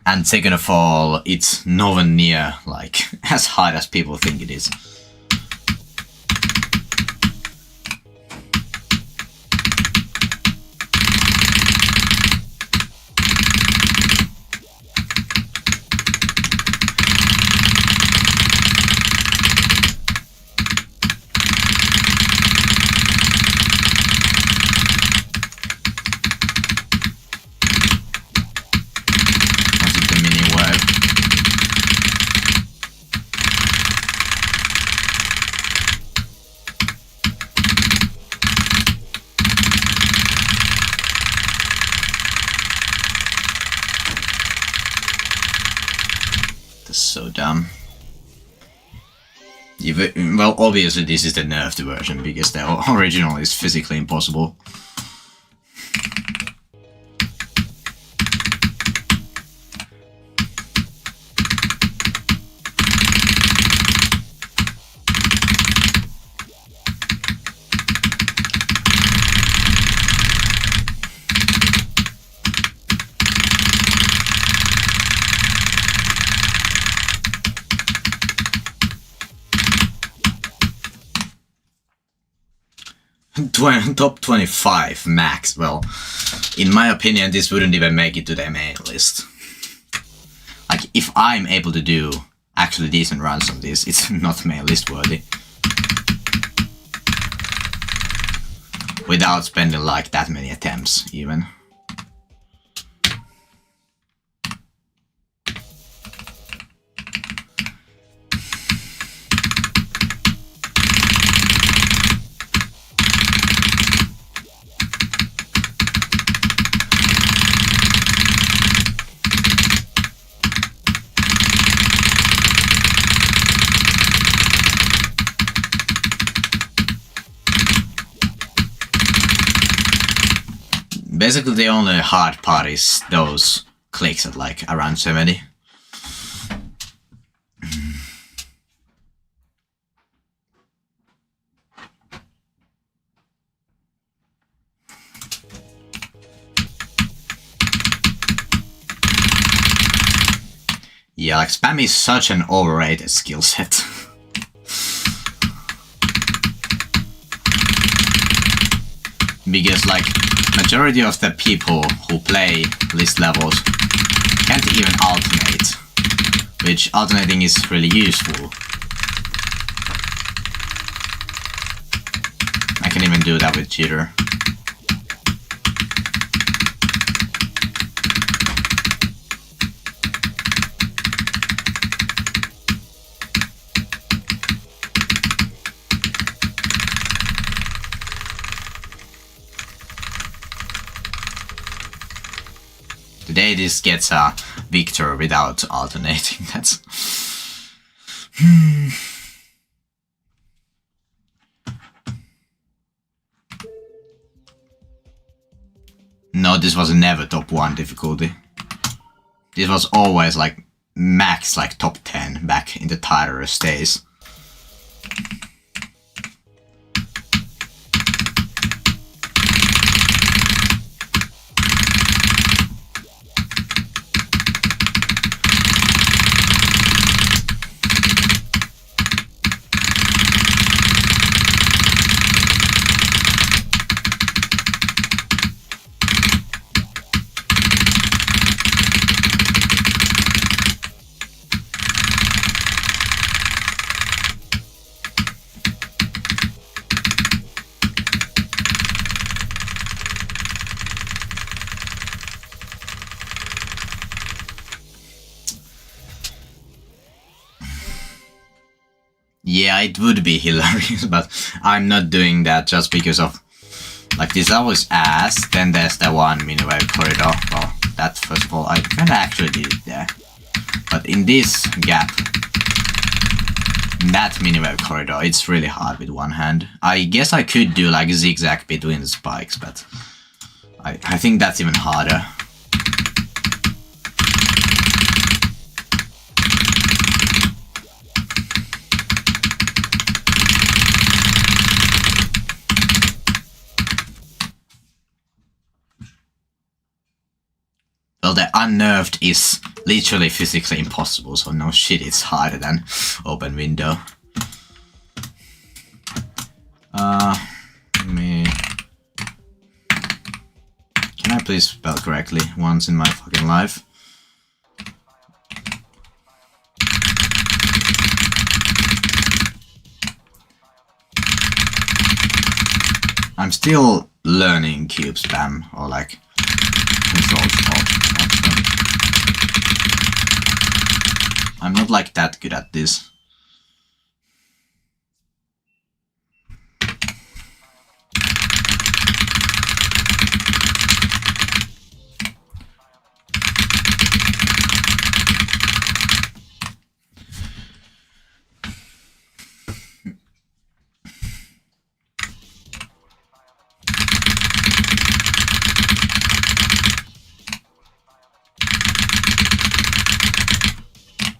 and second of all, it's nowhere near like as hard as people think it is. So dumb. Well, obviously this is the nerfed version, because the original is physically impossible. Top 25 max. Well, in my opinion, this wouldn't even make it to the main list. Like, if I'm able to do actually decent runs on this, it's not main list worthy. Without spending like that many attempts, even. Basically, the only hard part is those clicks at like around 70. Yeah, like spam is such an overrated skill set. Because like majority of the people who play list levels can't even alternate, which alternating is really useful. I can even do that with jitter. Today this gets a victor without alternating. That's... No, this was never top 1 difficulty. This was always like max like top 10 back in the tighter days. Yeah, it would be hilarious, but I'm not doing that just because of... Like, this always ass, then there's the one miniwave corridor. Well, that first of all, I kinda actually did it there. But in this gap, in that miniwave corridor, it's really hard with one hand. I guess I could do like zigzag between the spikes, but I think that's even harder. Well, the unnerved is literally physically impossible, so no shit, it's harder than open window. Can I please spell correctly once in my fucking life? I'm still learning cube spam, or like control spam. I'm not like that good at this.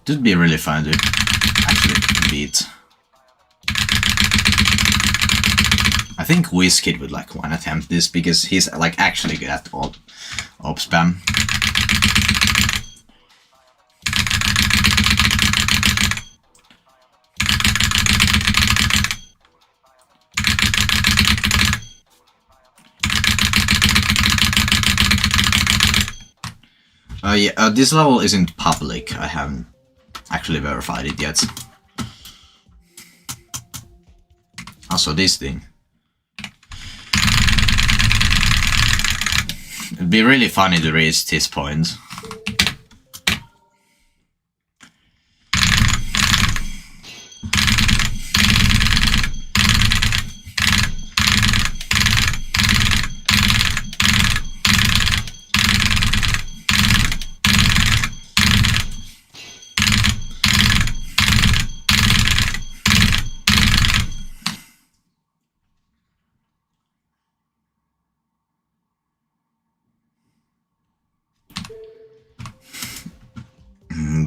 It would be really fun to actually beat. I think uskc would like one attempt this because he's like actually good at op spam. Yeah, this level isn't public. I haven't actually verified it yet. Also this thing. It'd be really funny to reach this point.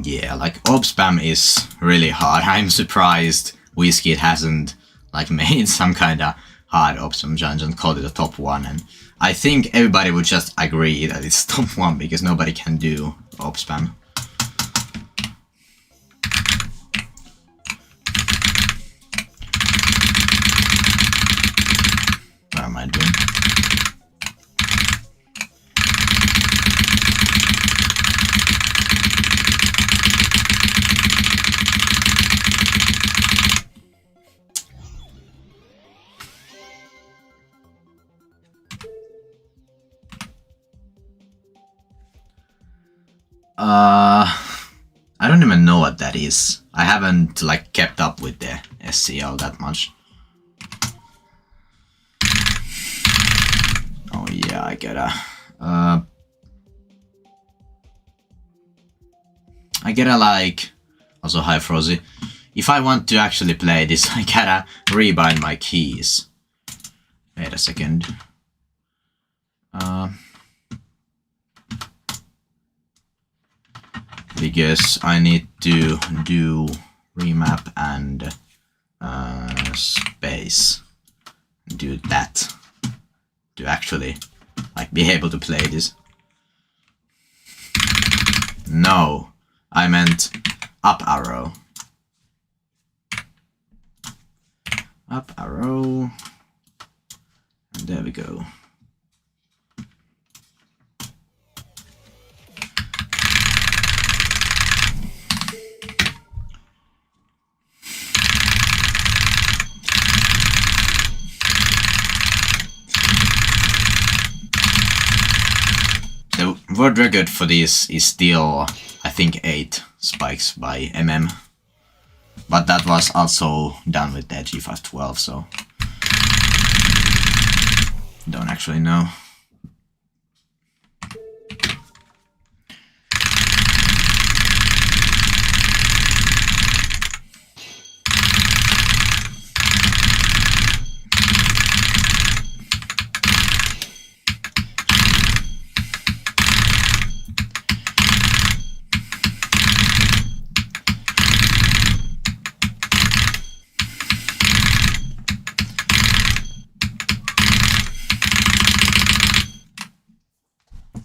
Yeah, like op spam is really hard. I'm surprised uskc hasn't like made some kind of hard op spam dungeon, called it a top 1, and I think everybody would just agree that it's top 1 because nobody can do op spam. admin. I don't even know what that is. I haven't like kept up with the SCL that much. Oh yeah, I gotta like also hi Frozy. If I want to actually play this, I gotta rebind my keys. Wait a second. Because I need to do remap and space. Do that to actually like be able to play this. No, I meant up arrow. Up arrow. And there we go. The world record for this is still, I think, 8 spikes by MM. But that was also done with the G512, so don't actually know.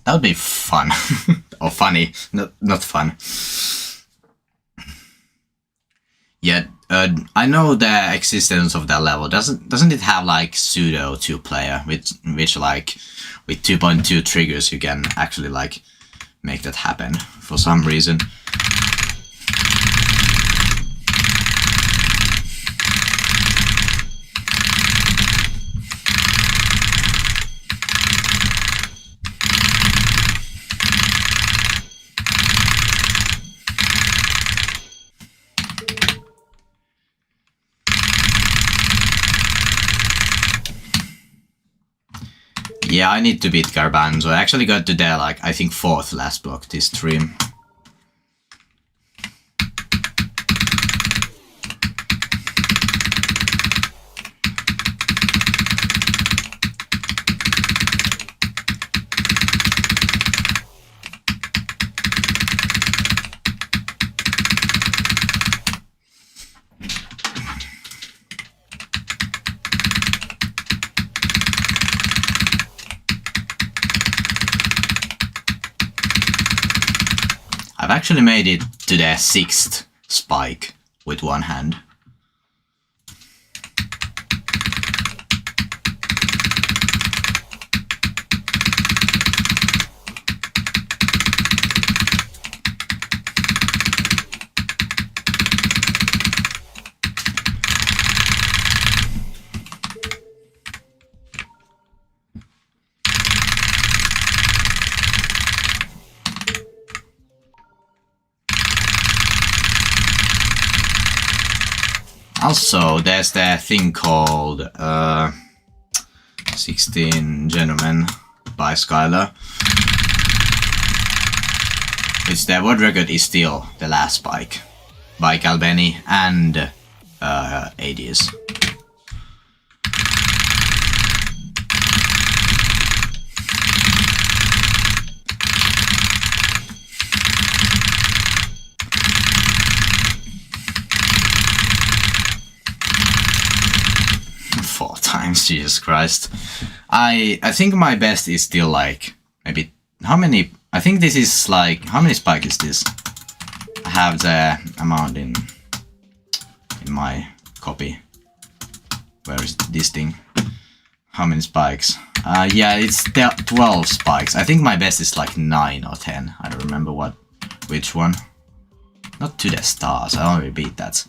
That would be fun. Or funny. Not fun. Yeah, I know the existence of that level. Doesn't it have like pseudo 2-player, which like with 2.2 triggers you can actually like make that happen for some reason. Yeah, I need to beat Garbanzo. I actually got to the, like, I think 4th last block this stream. I've actually made it to the 6th spike with one hand. Also, there's the thing called 16 Gentlemen by Skylar. Which the world record is still the last spike by Galbeni and ADs. Jesus Christ. I think my best is still like maybe how many. I think this is like how many spikes is this? I have the amount in my copy. Where is this thing? How many spikes? Yeah, it's 12 spikes. I think my best is like 9 or 10. I don't remember which one. Not to the stars, I already beat that.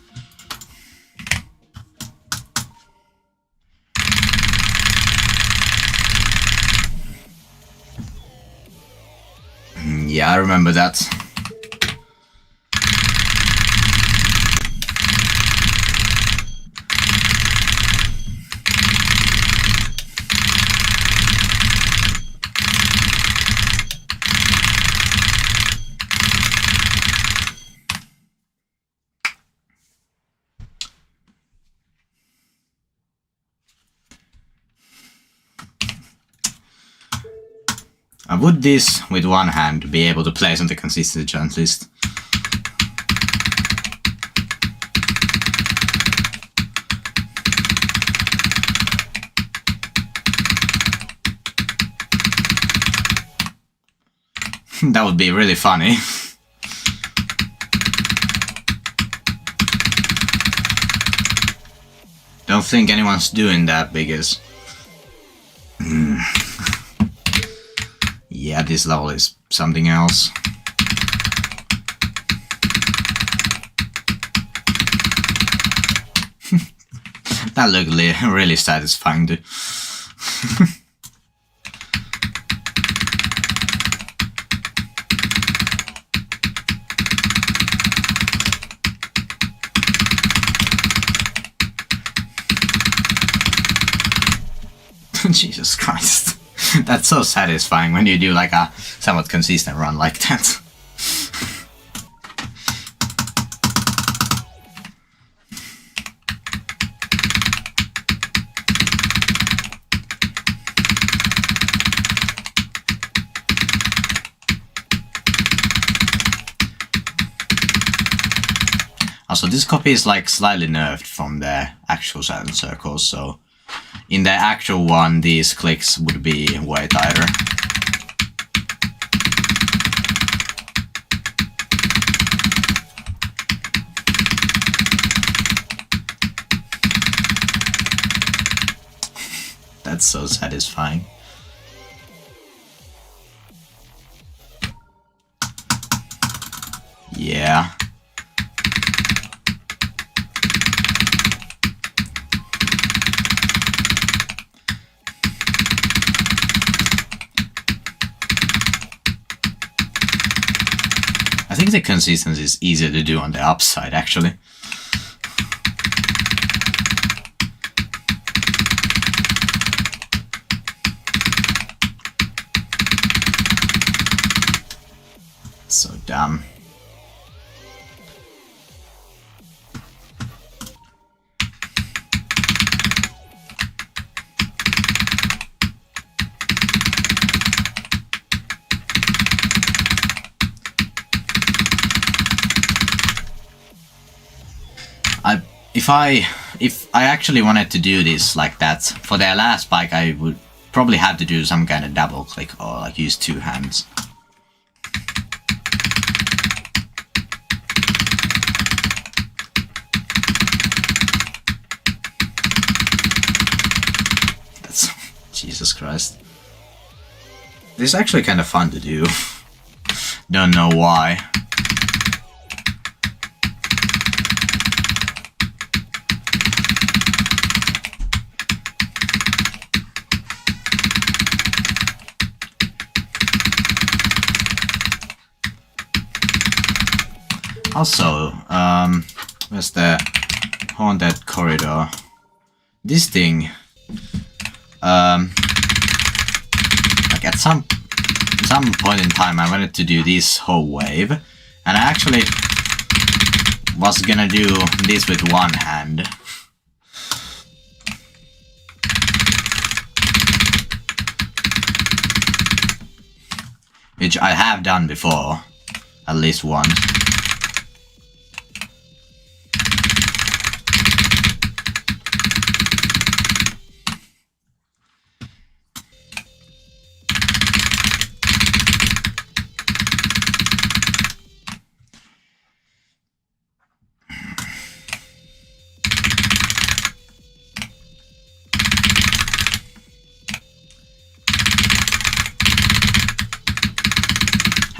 Yeah, I remember that. I would this with one hand to be able to place on the consistency challenge list. That would be really funny. Don't think anyone's doing that because... yeah, this level is something else. That looked really satisfying too. Jesus Christ. That's so satisfying when you do like a somewhat consistent run like that. Also, this copy is like slightly nerfed from the actual silent circles, so in the actual one, these clicks would be way tighter. That's so satisfying. Yeah. I think the consistency is easier to do on the upside, actually. So dumb. If I actually wanted to do this like that, for the last spike I would probably have to do some kind of double click or like use two hands. That's... Jesus Christ. This is actually kind of fun to do. Don't know why. Also, where's the haunted corridor? This thing, like at some point in time I wanted to do this whole wave, and I actually was gonna do this with one hand. Which I have done before, at least once.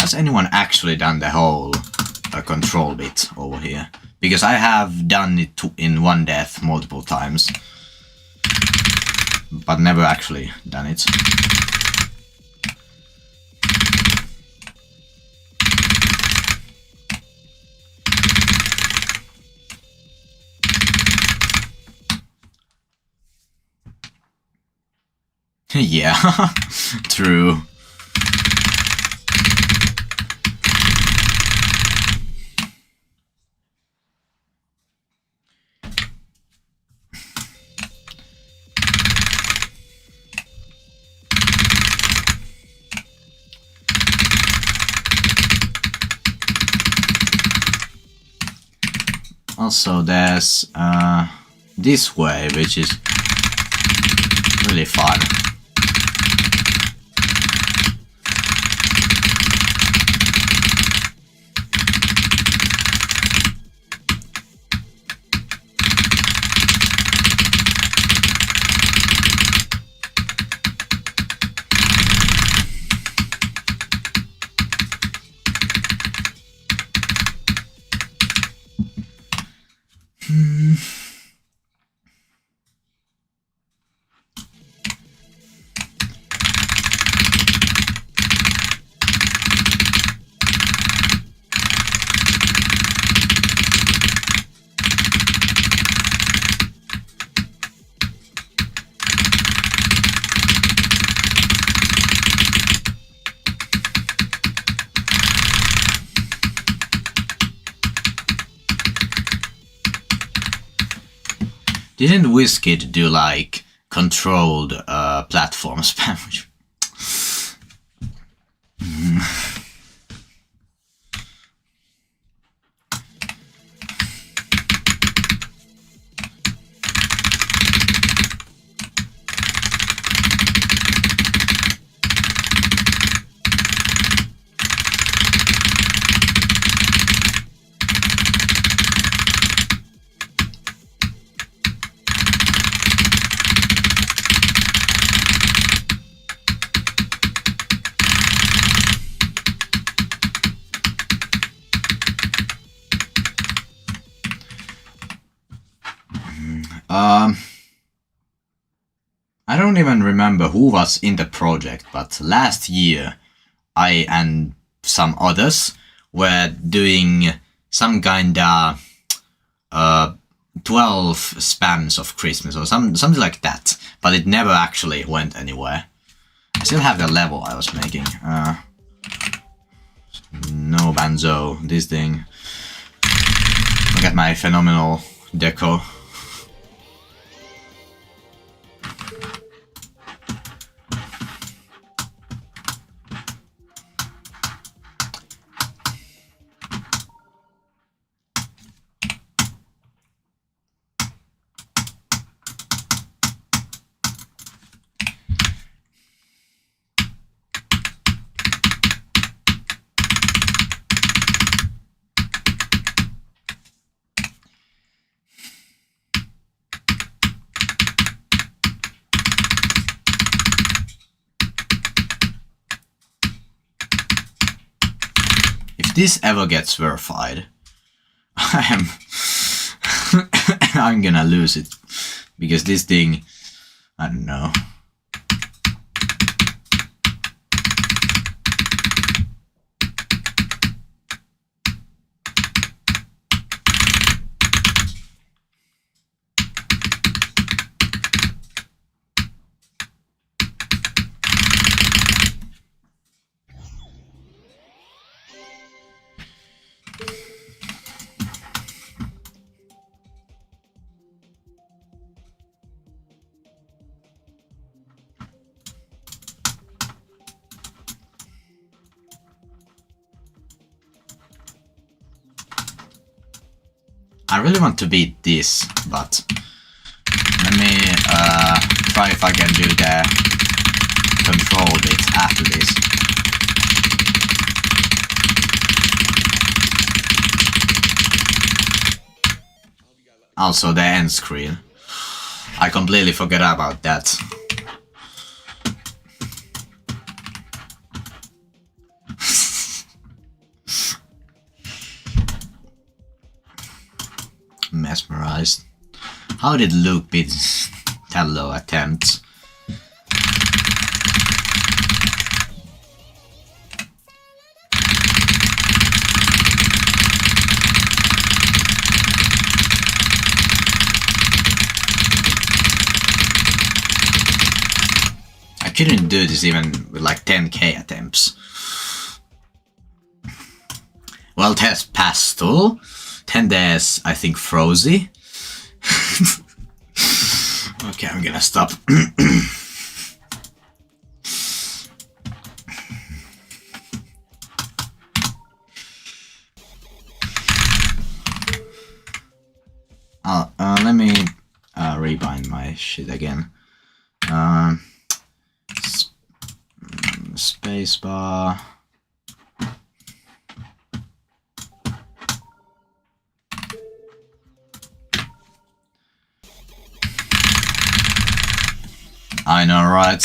Has anyone actually done the whole control bit over here? Because I have done it in one death multiple times, but never actually done it. Yeah, true. Also, there's this way, which is really fun. Didn't WizKid do like controlled platform spam? I don't even remember who was in the project, but last year I and some others were doing some kinda 12 spams of Christmas or something like that, but it never actually went anywhere. I still have the level I was making. No banjo, this thing. Look at my phenomenal deco. If this ever gets verified, I'm gonna lose it, because this thing, I don't know. I really want to beat this, but let me try if I can do the control bit after this. Also the end screen. I completely forgot about that. mesmerized. How did Luke beat that low attempt? I couldn't do this even with like 10k attempts. Well, test Pastel. 10 days, I think Frozy. Okay, I'm gonna stop. Let me rebind my shit again. Spacebar. I know, right?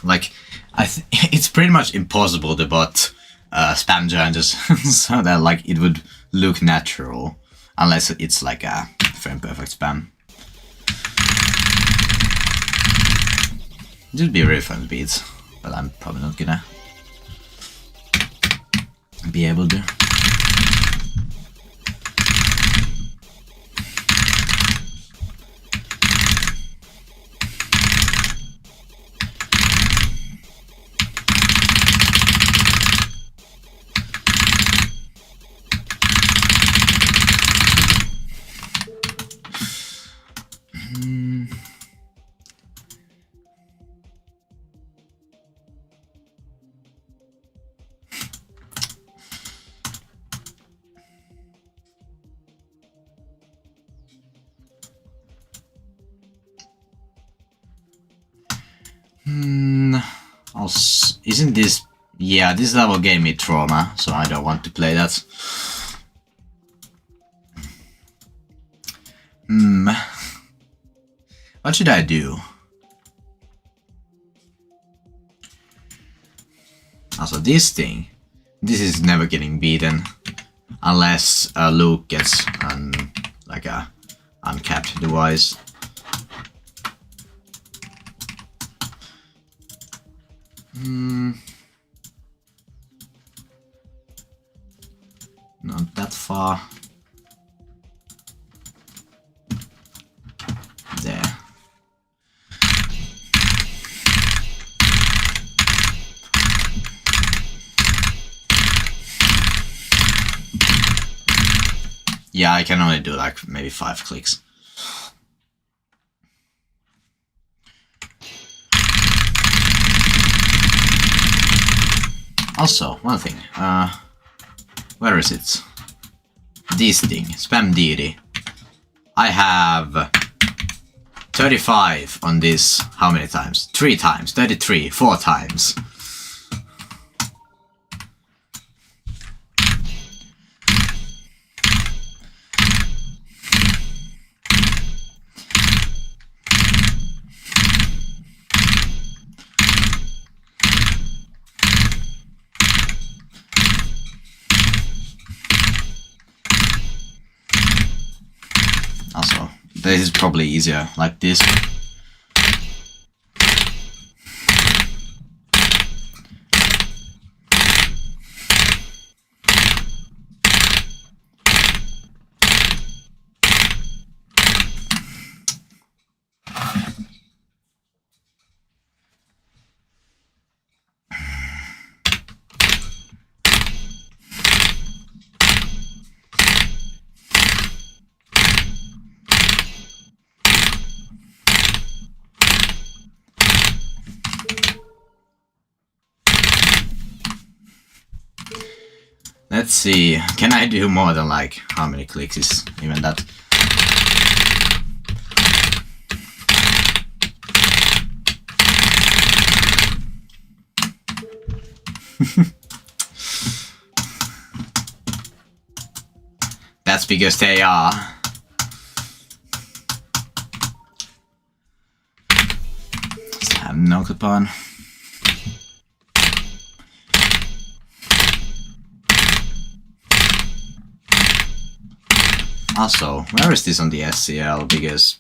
Like, it's pretty much impossible to bot spam jointers so that like it would look natural, unless it's like a frame perfect spam. It would be really fun beats, but I'm probably not gonna be able to. Isn't this... Yeah, this level gave me trauma, so I don't want to play that. What should I do? Also, this thing. This is never getting beaten. Unless Luke gets like a uncapped device. Not that far. There. Yeah, I can only do like maybe 5 clicks. Also, one thing, where is it? This thing, spam deity. I have 35 on this, how many times? 3 times, 33, 4 times. Also, this is probably easier like this. Let's see, can I do more than like, how many clicks is even that? That's because they are. Just have no coupon. Also, where is this on the SCL? Because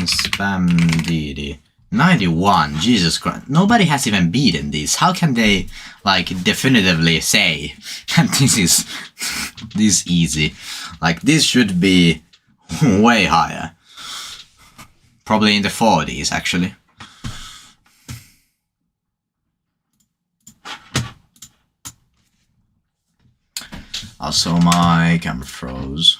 spam DD 91. Jesus Christ! Nobody has even beaten this. How can they like definitively say that this is this easy? Like this should be way higher. Probably in the 40s actually. Also, my camera froze.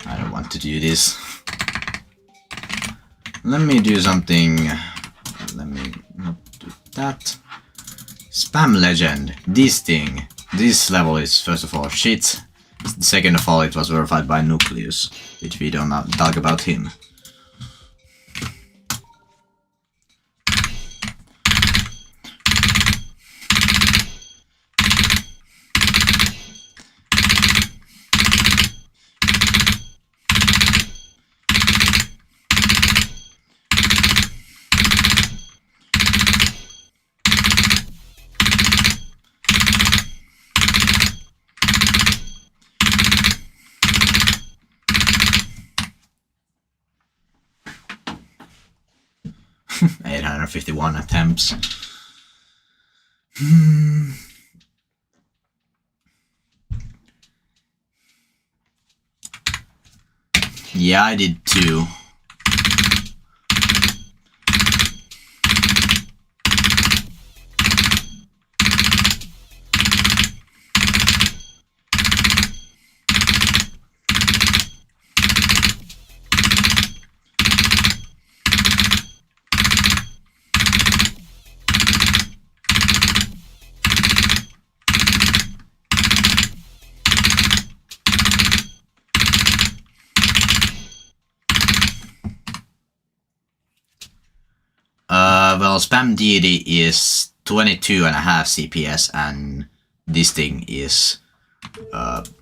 I don't want to do this. Let me do something. Let me not do that. Spam legend. This level is first of all shit. Second of all, it was verified by Nucleus, which we don't talk about him. .851 attempts. Yeah, I did too. Well, spam deity is 22.5 CPS and this thing is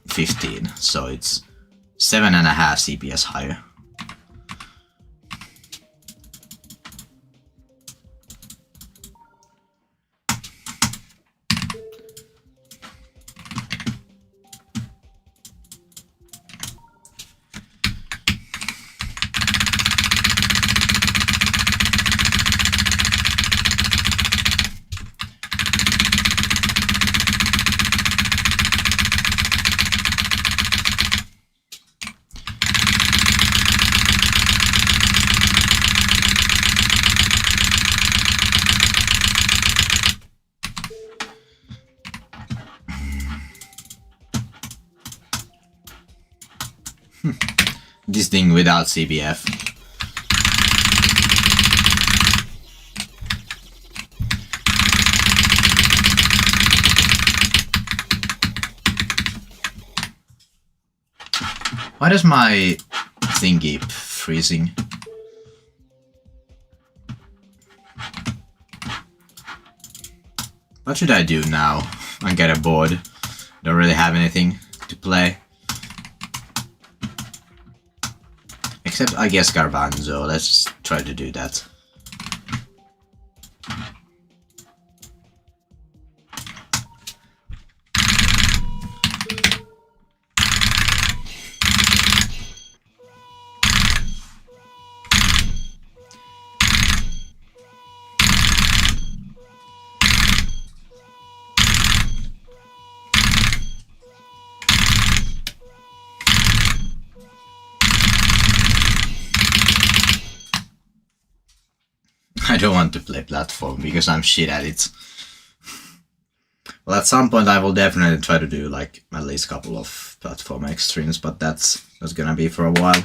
15, so it's 7.5 CPS higher. This thing without CBF. Why does my thing keep freezing? What should I do now? I get bored. Don't really have anything to play. Except, I guess, Garbanzo. Let's try to do that. I don't want to play platform because I'm shit at it. Well, at some point I will definitely try to do like at least a couple of platform extremes, but that's gonna be for a while.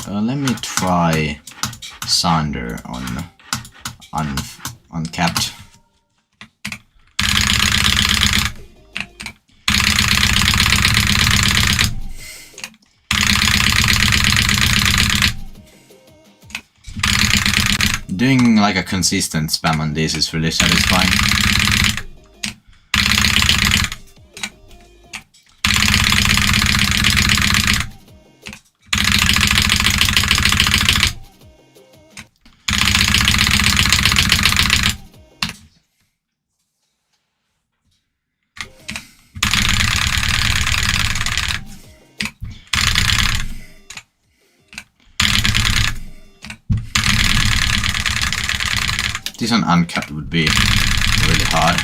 Let me try Sander on uncapped. Doing like a consistent spam on this is really satisfying. This on uncapped would be really hard.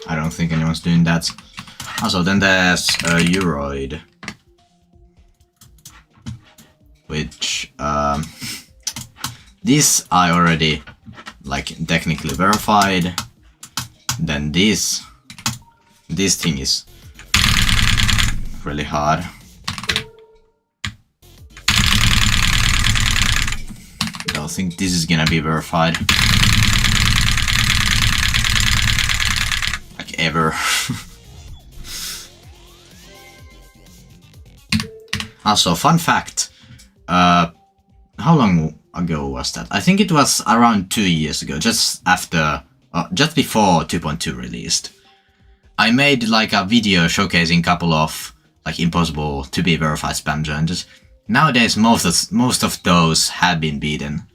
I don't think anyone's doing that. Also, then there's Euroid, which this I already like technically verified. Then this thing is really hard. I don't think this is gonna be verified. Like ever. Also, fun fact. How long ago was that? I think it was around 2 years ago, just before 2.2 released. I made like a video showcasing a couple of like impossible to be verified spam joins. Nowadays, most of those have been beaten.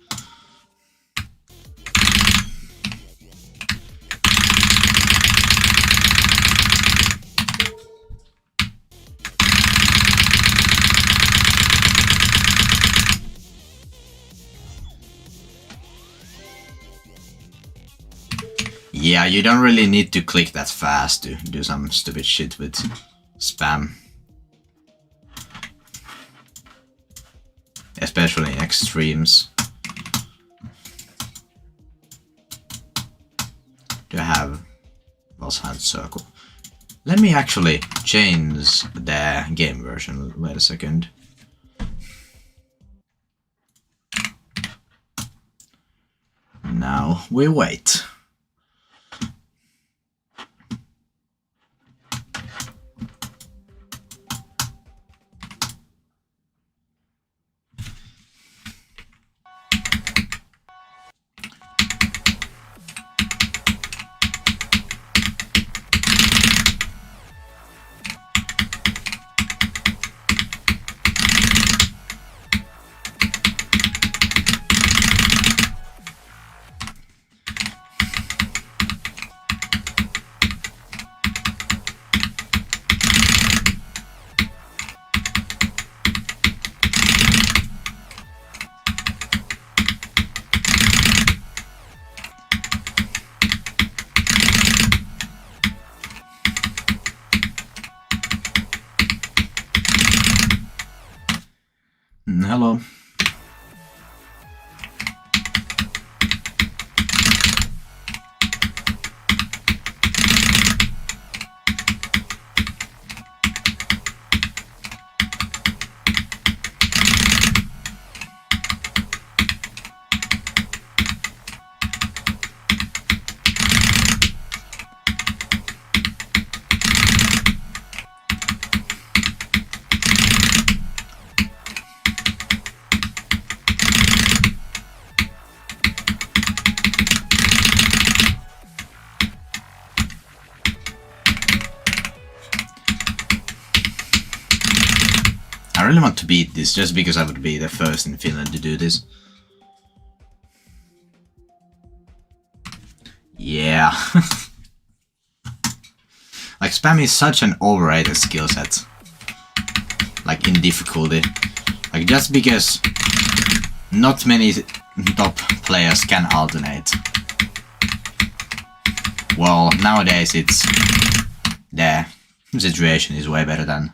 Yeah, you don't really need to click that fast to do some stupid shit with spam. Especially in extremes. Do I have Boss Hand Circle? Let me actually change the game version. Wait a second. Now we wait. Hello. I really want to beat this just because I would be the first in Finland to do this. Yeah. Like spam is such an overrated skill set. Like in difficulty. Like just because not many top players can alternate. Well, nowadays it's the situation is way better than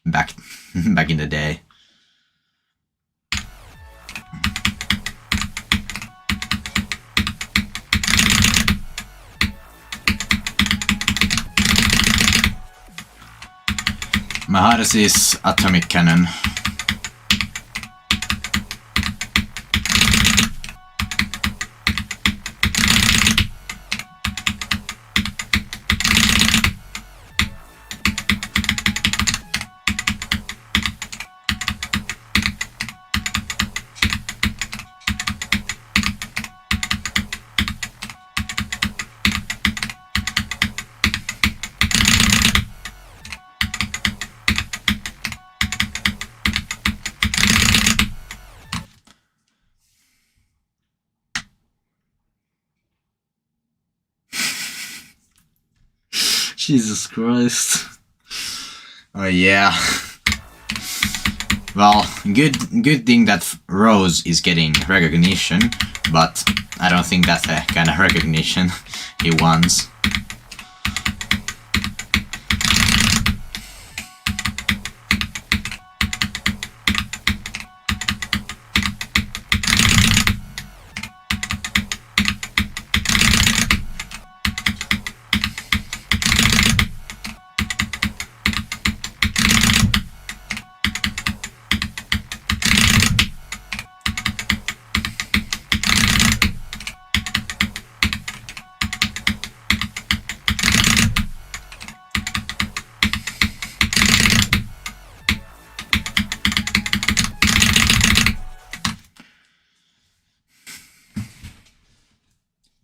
back in the day. My hardest is atomic cannon. Jesus Christ. Oh yeah. Well, good thing that Rose is getting recognition, but I don't think that's the kind of recognition he wants.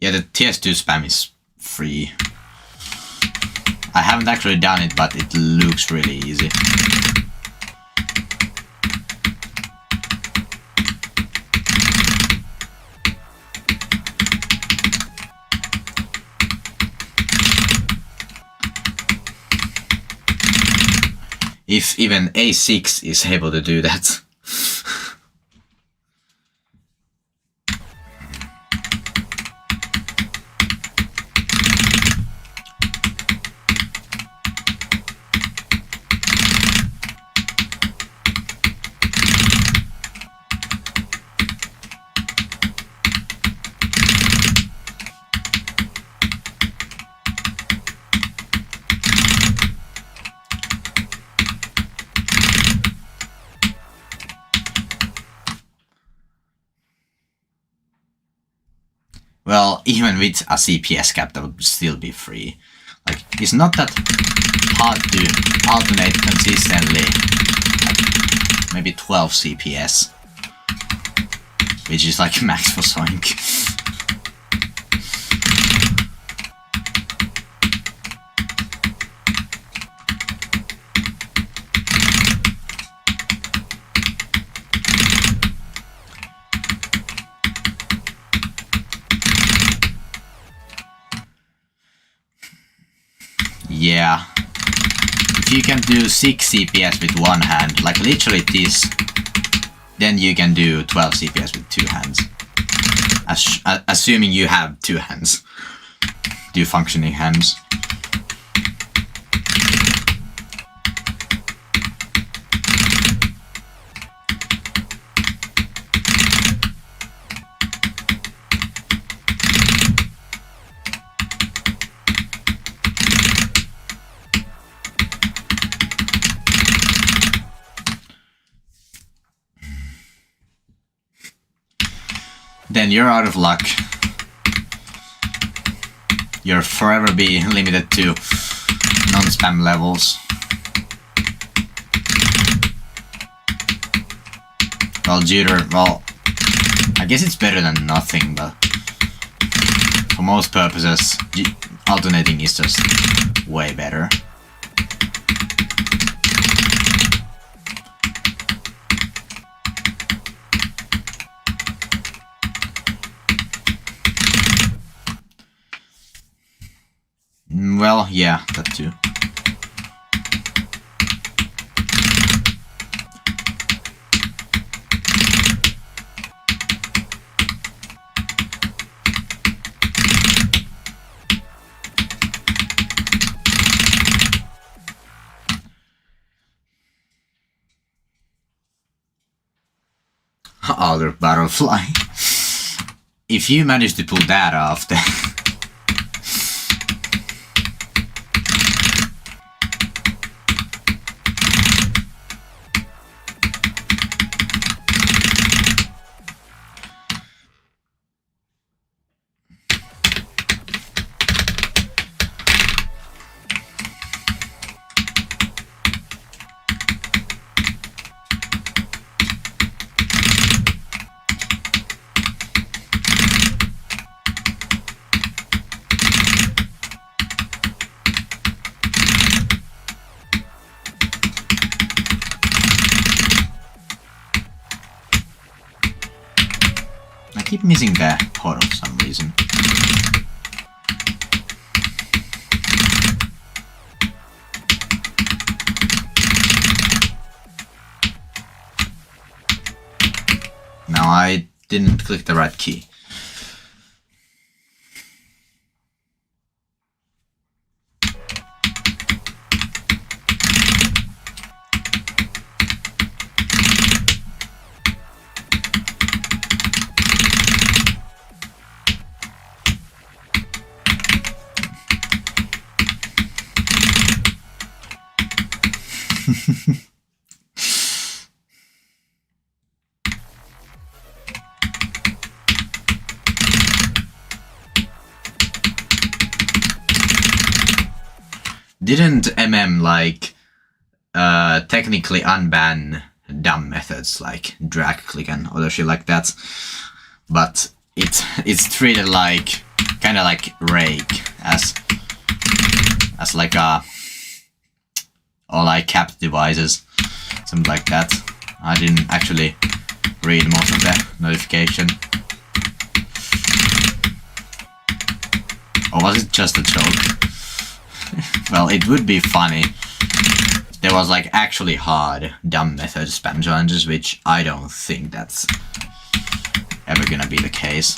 Yeah, the TS2 spam is free. I haven't actually done it, but it looks really easy. If even A6 is able to do that. Well, even with a CPS cap, that would still be free. Like, it's not that hard to alternate consistently. Like, maybe 12 CPS. Which is like max for Sonic. Yeah. If you can do 6 CPS with one hand, like literally this, then you can do 12 CPS with 2 hands. Assuming you have 2 hands. 2 functioning hands. Then you're out of luck. You'll forever be limited to non-spam levels. Well, Jitter, well, I guess it's better than nothing, but for most purposes, alternating is just way better. Well, yeah, that too. Other butterfly. If you manage to pull that off, then keep missing the pot for some reason. Now I didn't click the right key. Didn't MM like technically unban dumb methods like drag click and other shit like that, but it's treated like kind of like rake as like a or like capped devices, something like that. I didn't actually read most of the notification. Or was it just a joke? Well, it would be funny. There was like actually hard dumb method spam challenges, which I don't think that's ever gonna be the case.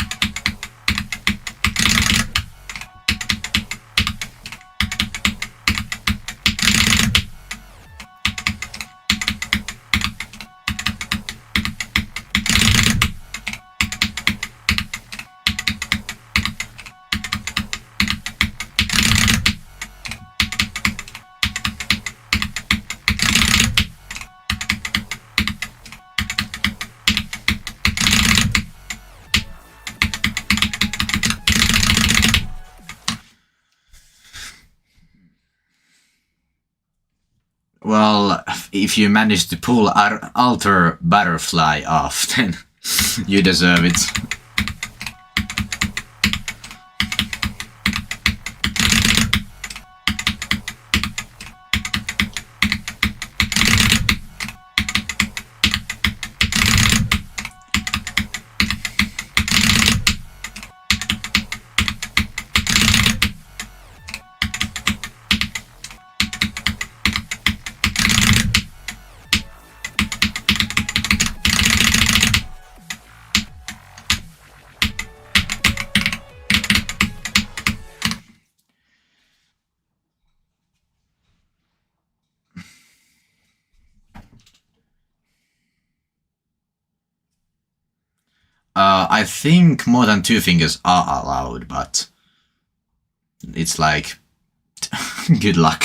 Well, if you manage to pull Alter Butterfly off, then you deserve it. I think more than 2 fingers are allowed, but it's like good luck.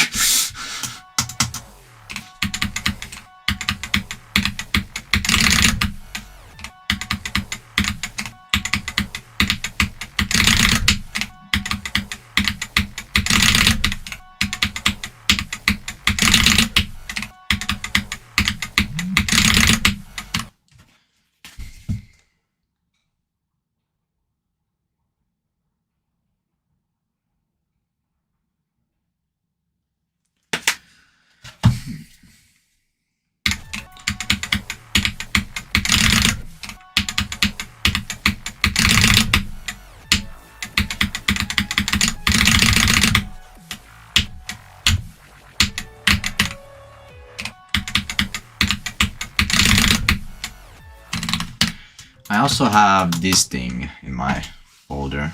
I also have this thing in my folder.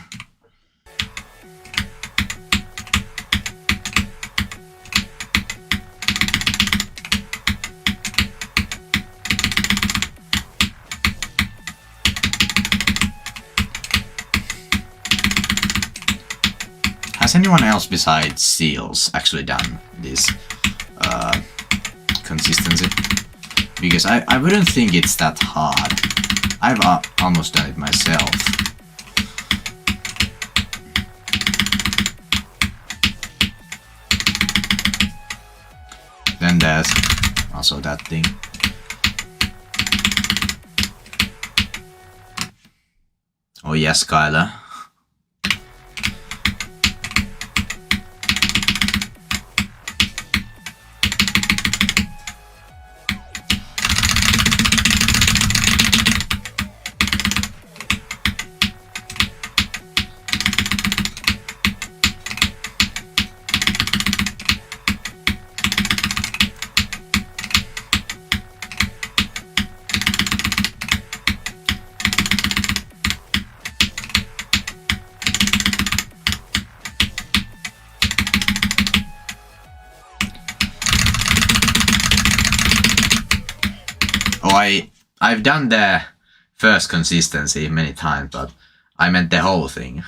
Has anyone else besides Seals actually done this consistency? Because I wouldn't think it's that hard. I've almost done it myself. Then there's also that thing. Oh yes, Skylar. Oh, I've done the first consistency many times, but I meant the whole thing.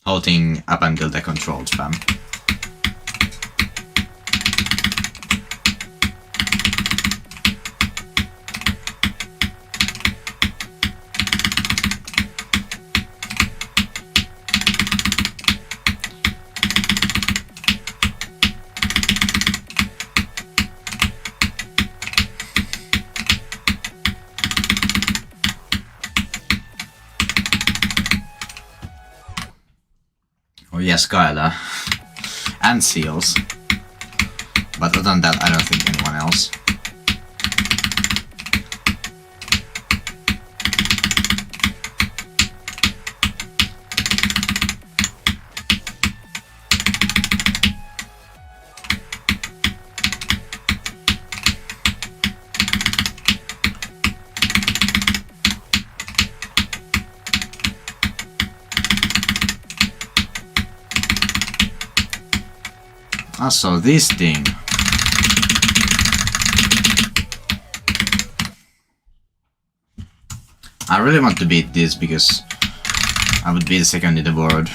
Whole thing up until the controlled spam. Oh yes, Skylar. And Seals. But other than that, I don't think anyone else. Also, this thing. I really want to beat this because I would be the second in the world.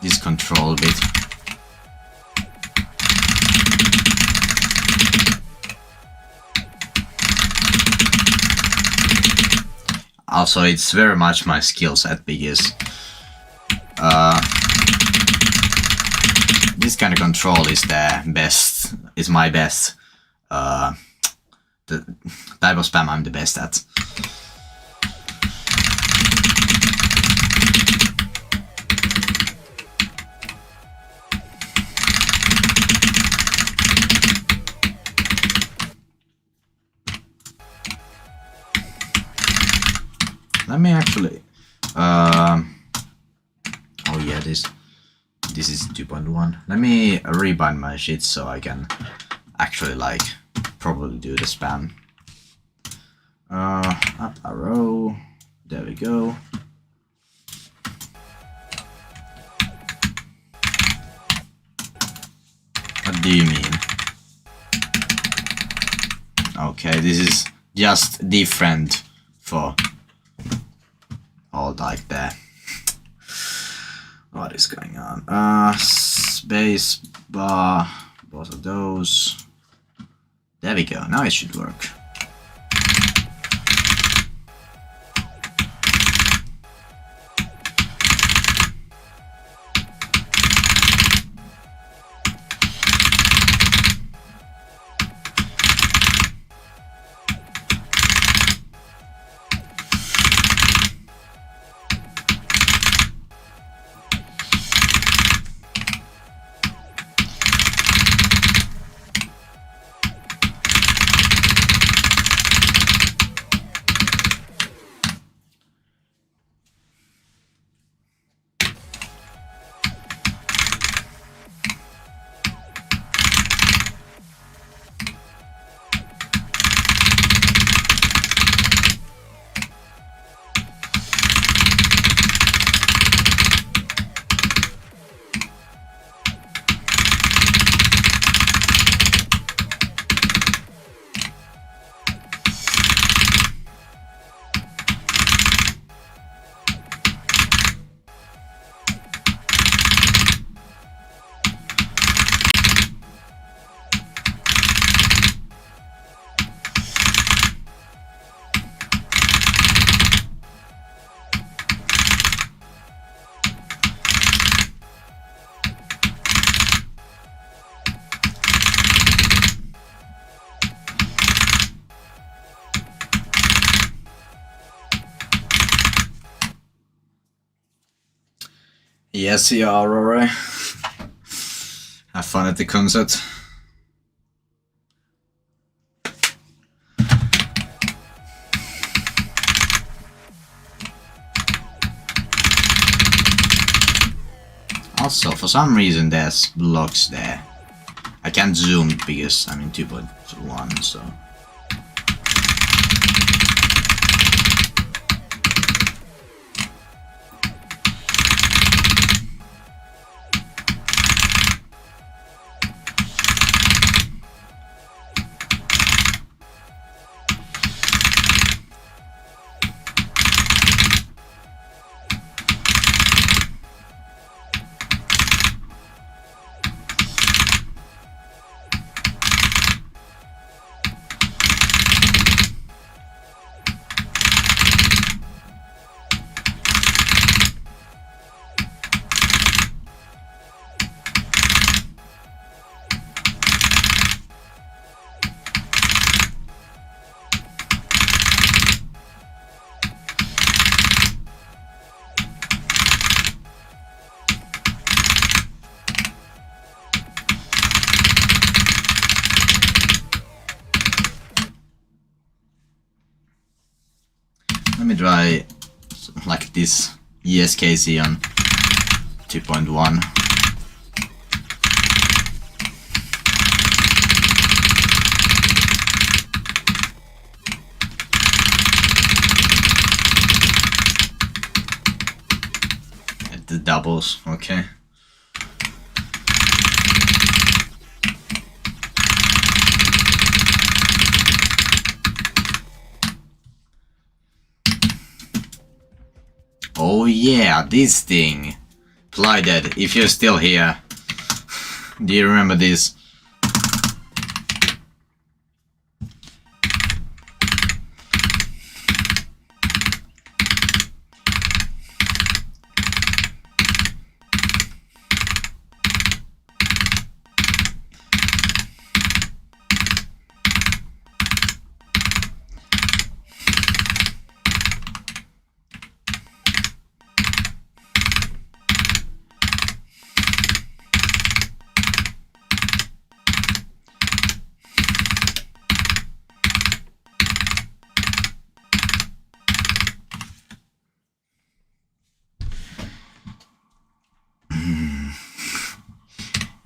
This control bit. Also, it's very much my skill set because this kind of control is the best, is my best, the type of spam I'm the best at. Let me actually, oh yeah, this is 2.1. Let me rebind my shit so I can actually like probably do the spam. Up arrow. There we go. What do you mean? Okay, this is just different for all like that. What is going on? Space bar, both of those. There we go, now it should work. Yes, you are, Rory. Have fun at the concert. Also, for some reason there's blocks there. I can't zoom because I'm in 2.1, so... Let me try like this uskc on 2.1. At the doubles, okay. Oh yeah, this thing. Plyded, if you're still here, do you remember this?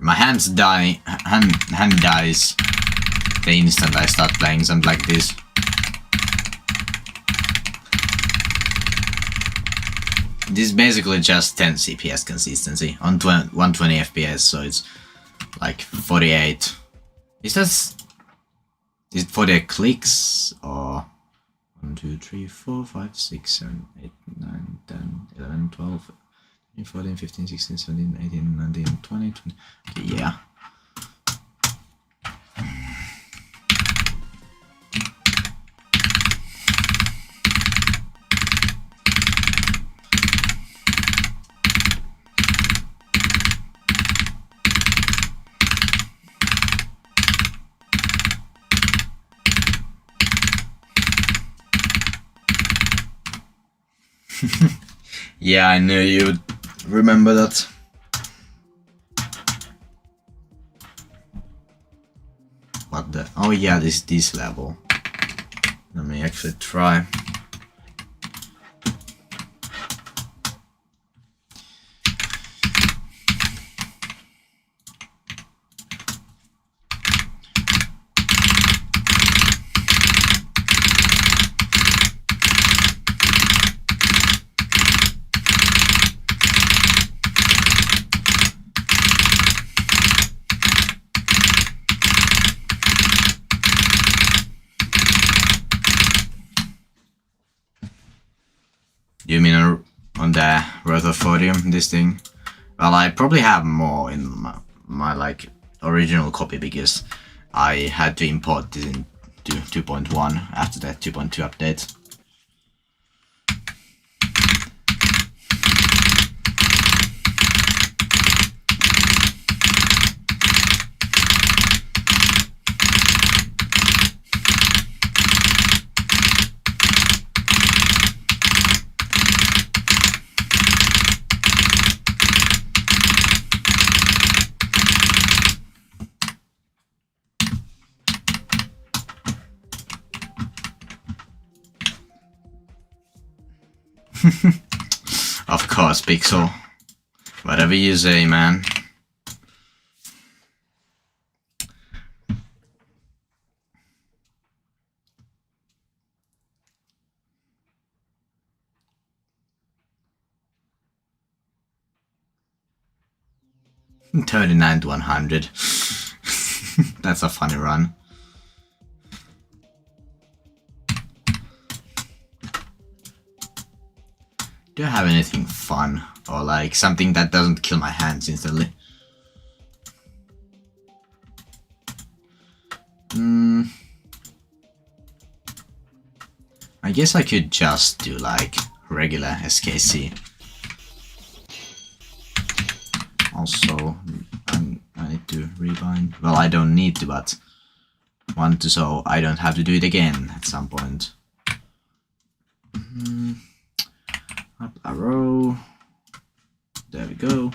My hands die, hand dies the instant I start playing something like this. This is basically just 10 CPS consistency on 120 FPS, so it's like 48. Is it 48 clicks or 1, 2, 3, 4, 5, 6, 7, 8, 9, 10, 11, 12, 14, 15, 16, 17, 18, 19, 20, 20. Okay, yeah. Yeah, I knew you'd remember that. What the? Oh yeah, this level. Let me actually try. You mean on the Rotherfordium, this thing? Well, I probably have more in my like original copy because I had to import this into 2.1 after that 2.2 update. Of course, Pixel. Whatever you say, man. $39 to 100. That's a funny run. Do I have anything fun or like something that doesn't kill my hands instantly? I guess I could just do like regular SKC. Also, I need to rebind. Well, I don't need to, but want to, so I don't have to do it again at some point. Up arrow. There we go.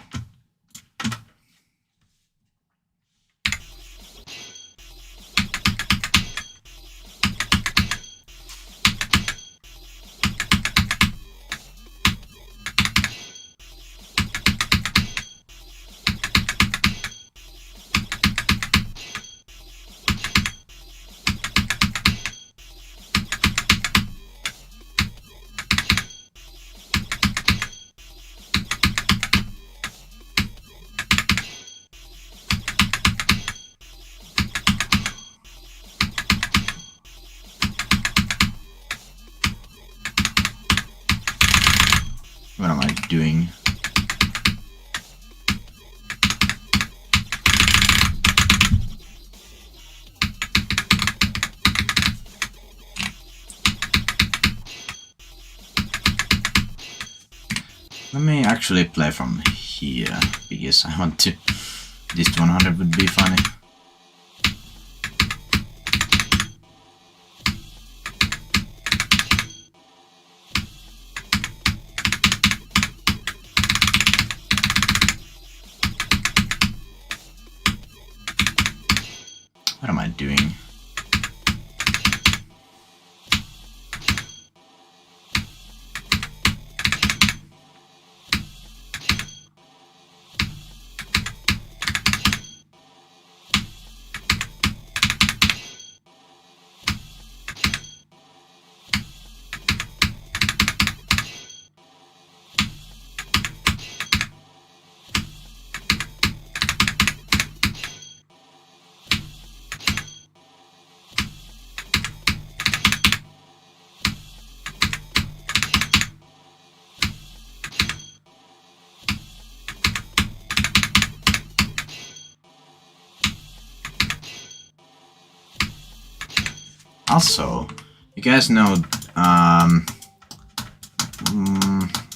What am I doing? Let me actually play from here, because I want to... This 100 would be funny. What am I doing? Also, you guys know,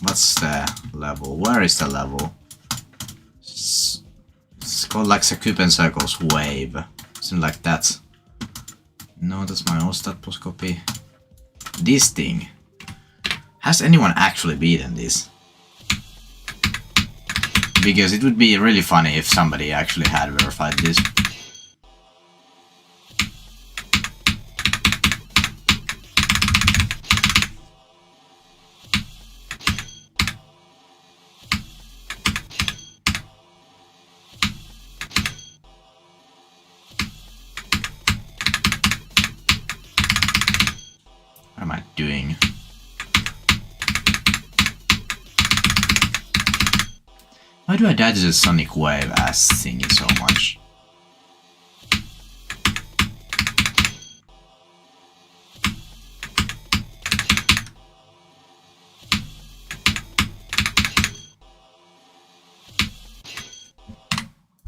what's the level? Where is the level? It's called like the Cube and Circles Wave. Something like that. No, that's my old stat post copy. This thing. Has anyone actually beaten this? Because it would be really funny if somebody actually had verified this. What am I doing? Why do I die to the Sonic Wave ass thingy so much?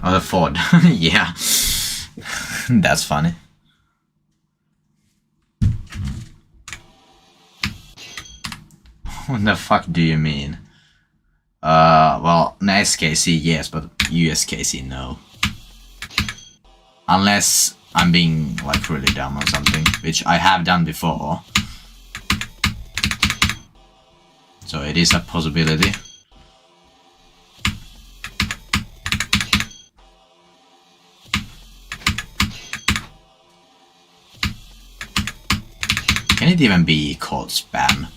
Oh, the Ford. Yeah. That's funny. What the fuck do you mean? Well, SKC yes, but uskc no. Unless I'm being like really dumb or something, which I have done before. So it is a possibility. Can it even be called spam?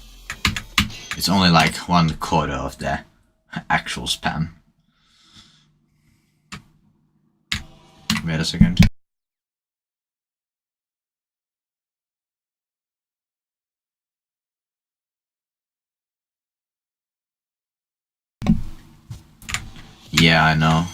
It's only like 1/4 of the actual spam. Wait a second. Yeah, I know.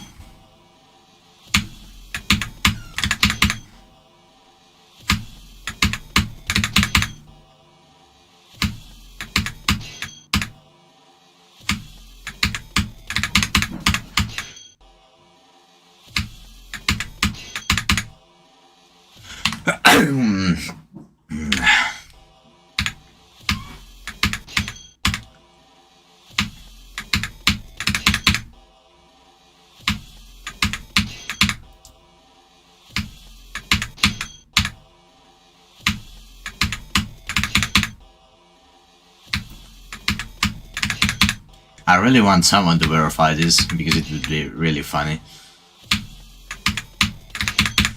I really want someone to verify this because it would be really funny.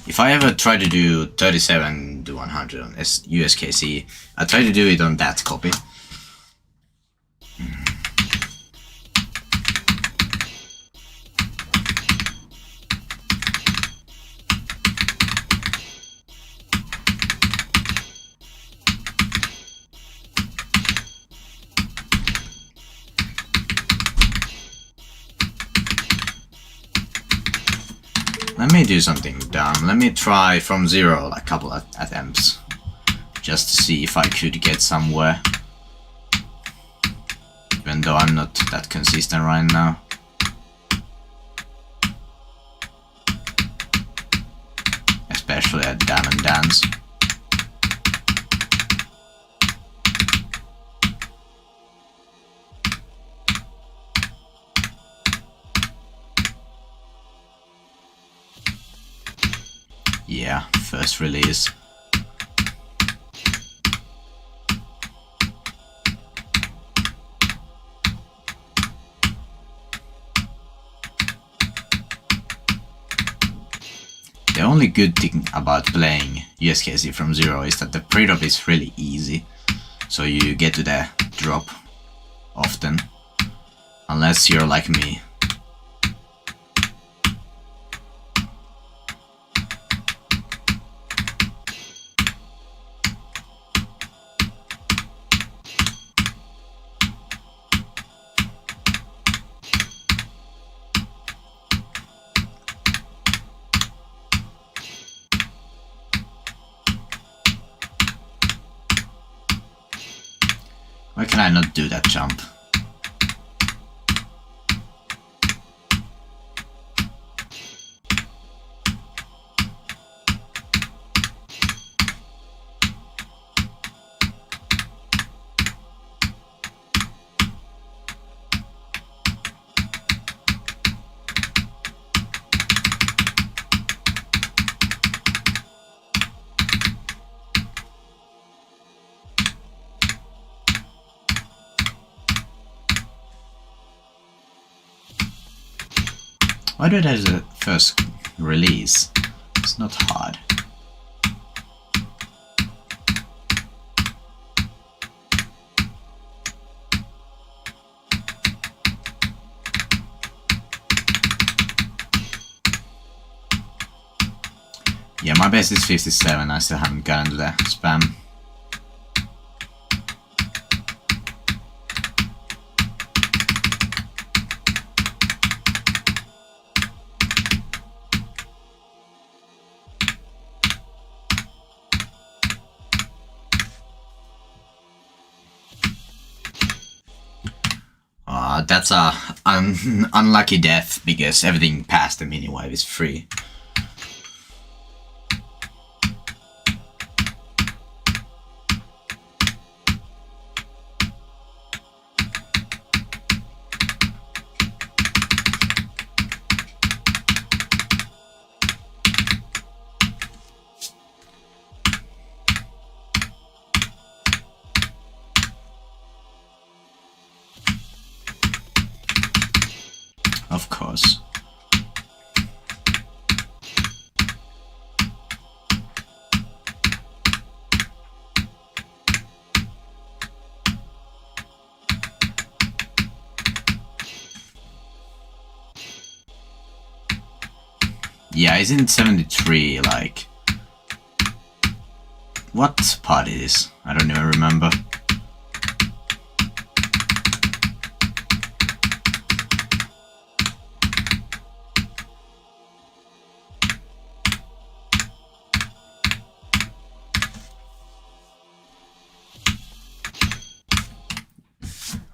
If I ever try to do 37 to 100 on uskc, I try to do it on that copy. Let me do something dumb. Let me try from zero a couple of attempts. Just to see if I could get somewhere. even though I'm not that consistent right now. Especially at Diamond Dance. Yeah, first release. The only good thing about playing uskc from zero is that the pre-drop is really easy, so you get to the drop often, unless you're like me. Why can I not do that jump? Why do it have the first release? It's not hard. Yeah, my best is 57, I still haven't gotten to the spam. That's a unlucky death because everything past the mini wave is free. Of course. Yeah, isn't 73 like... What part it is? I don't even remember.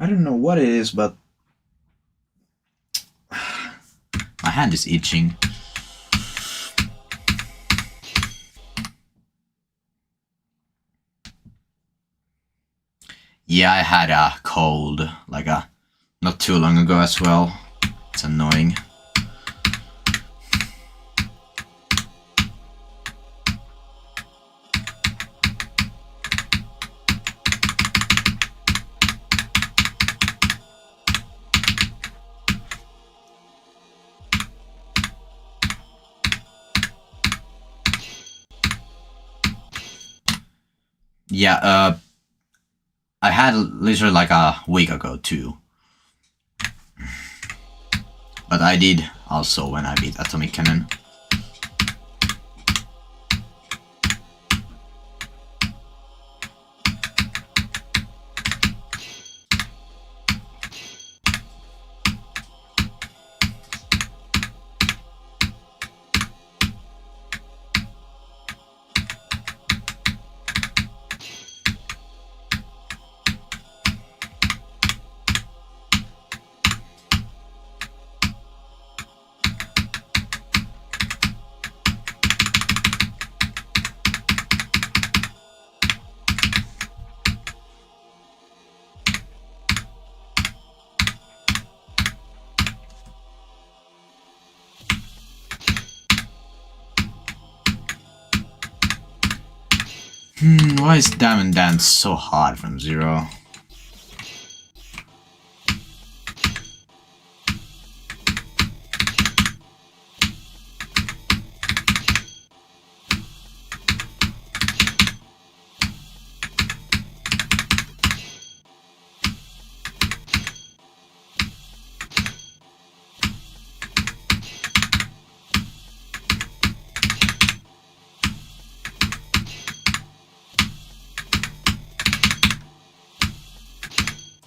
I don't know what it is, but my hand is itching. Yeah, I had a cold like not too long ago as well. It's annoying. Yeah, I had literally like a week ago too. But I did also when I beat Atomic Cannon. Why is Diamond Dance so hard from 0?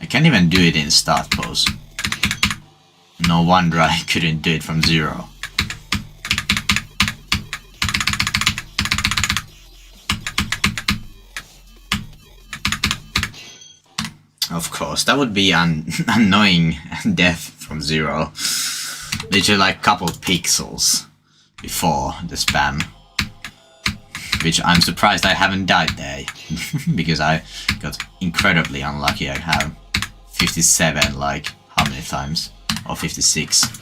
I can't even do it in start pose. No wonder I couldn't do it from 0. Of course, that would be annoying death from 0. Literally like a couple pixels before the spam. Which I'm surprised I haven't died there. Because I got incredibly unlucky. I have 57, like, how many times? Or 56.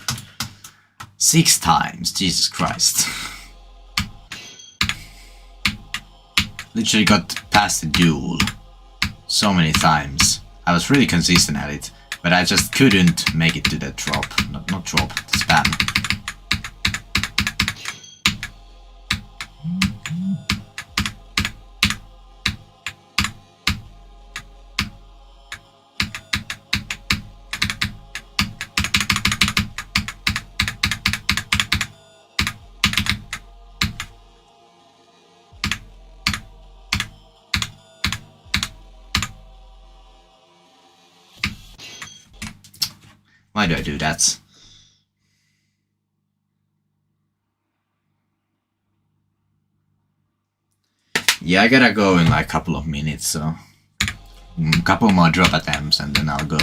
6 times, Jesus Christ. Literally got past the duel so many times. I was really consistent at it, but I just couldn't make it to the drop. Not drop, the spam. Why do I do that? Yeah, I gotta go in like a couple of minutes, so... couple more drop attempts and then I'll go.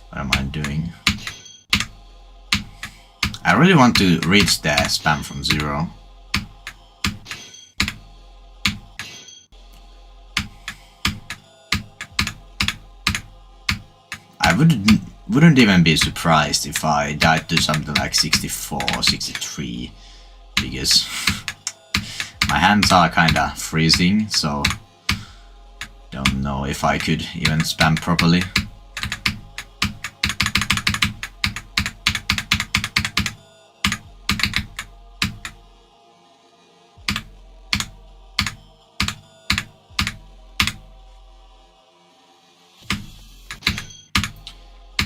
What am I doing? I really want to reach the spam from 0. I wouldn't even be surprised if I died to something like 64 or 63, because my hands are kinda freezing, so don't know if I could even spam properly.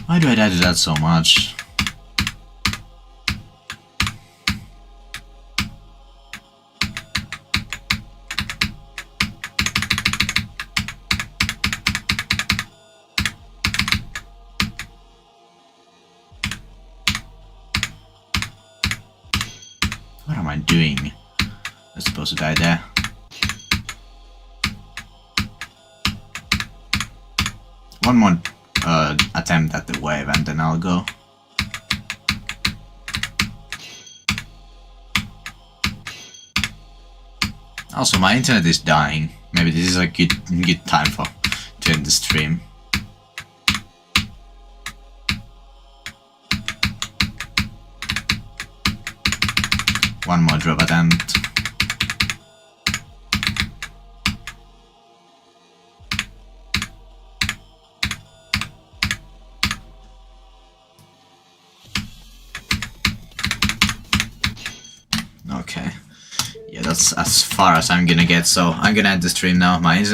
Why do I die to that so much? What am I doing? I'm supposed to die there. One more attempt at the wave and then I'll go. Also, my internet is dying. Maybe this is a good time to end the stream. One more drop attempt. Okay. Yeah, that's as far as I'm gonna get, so I'm gonna end the stream now. My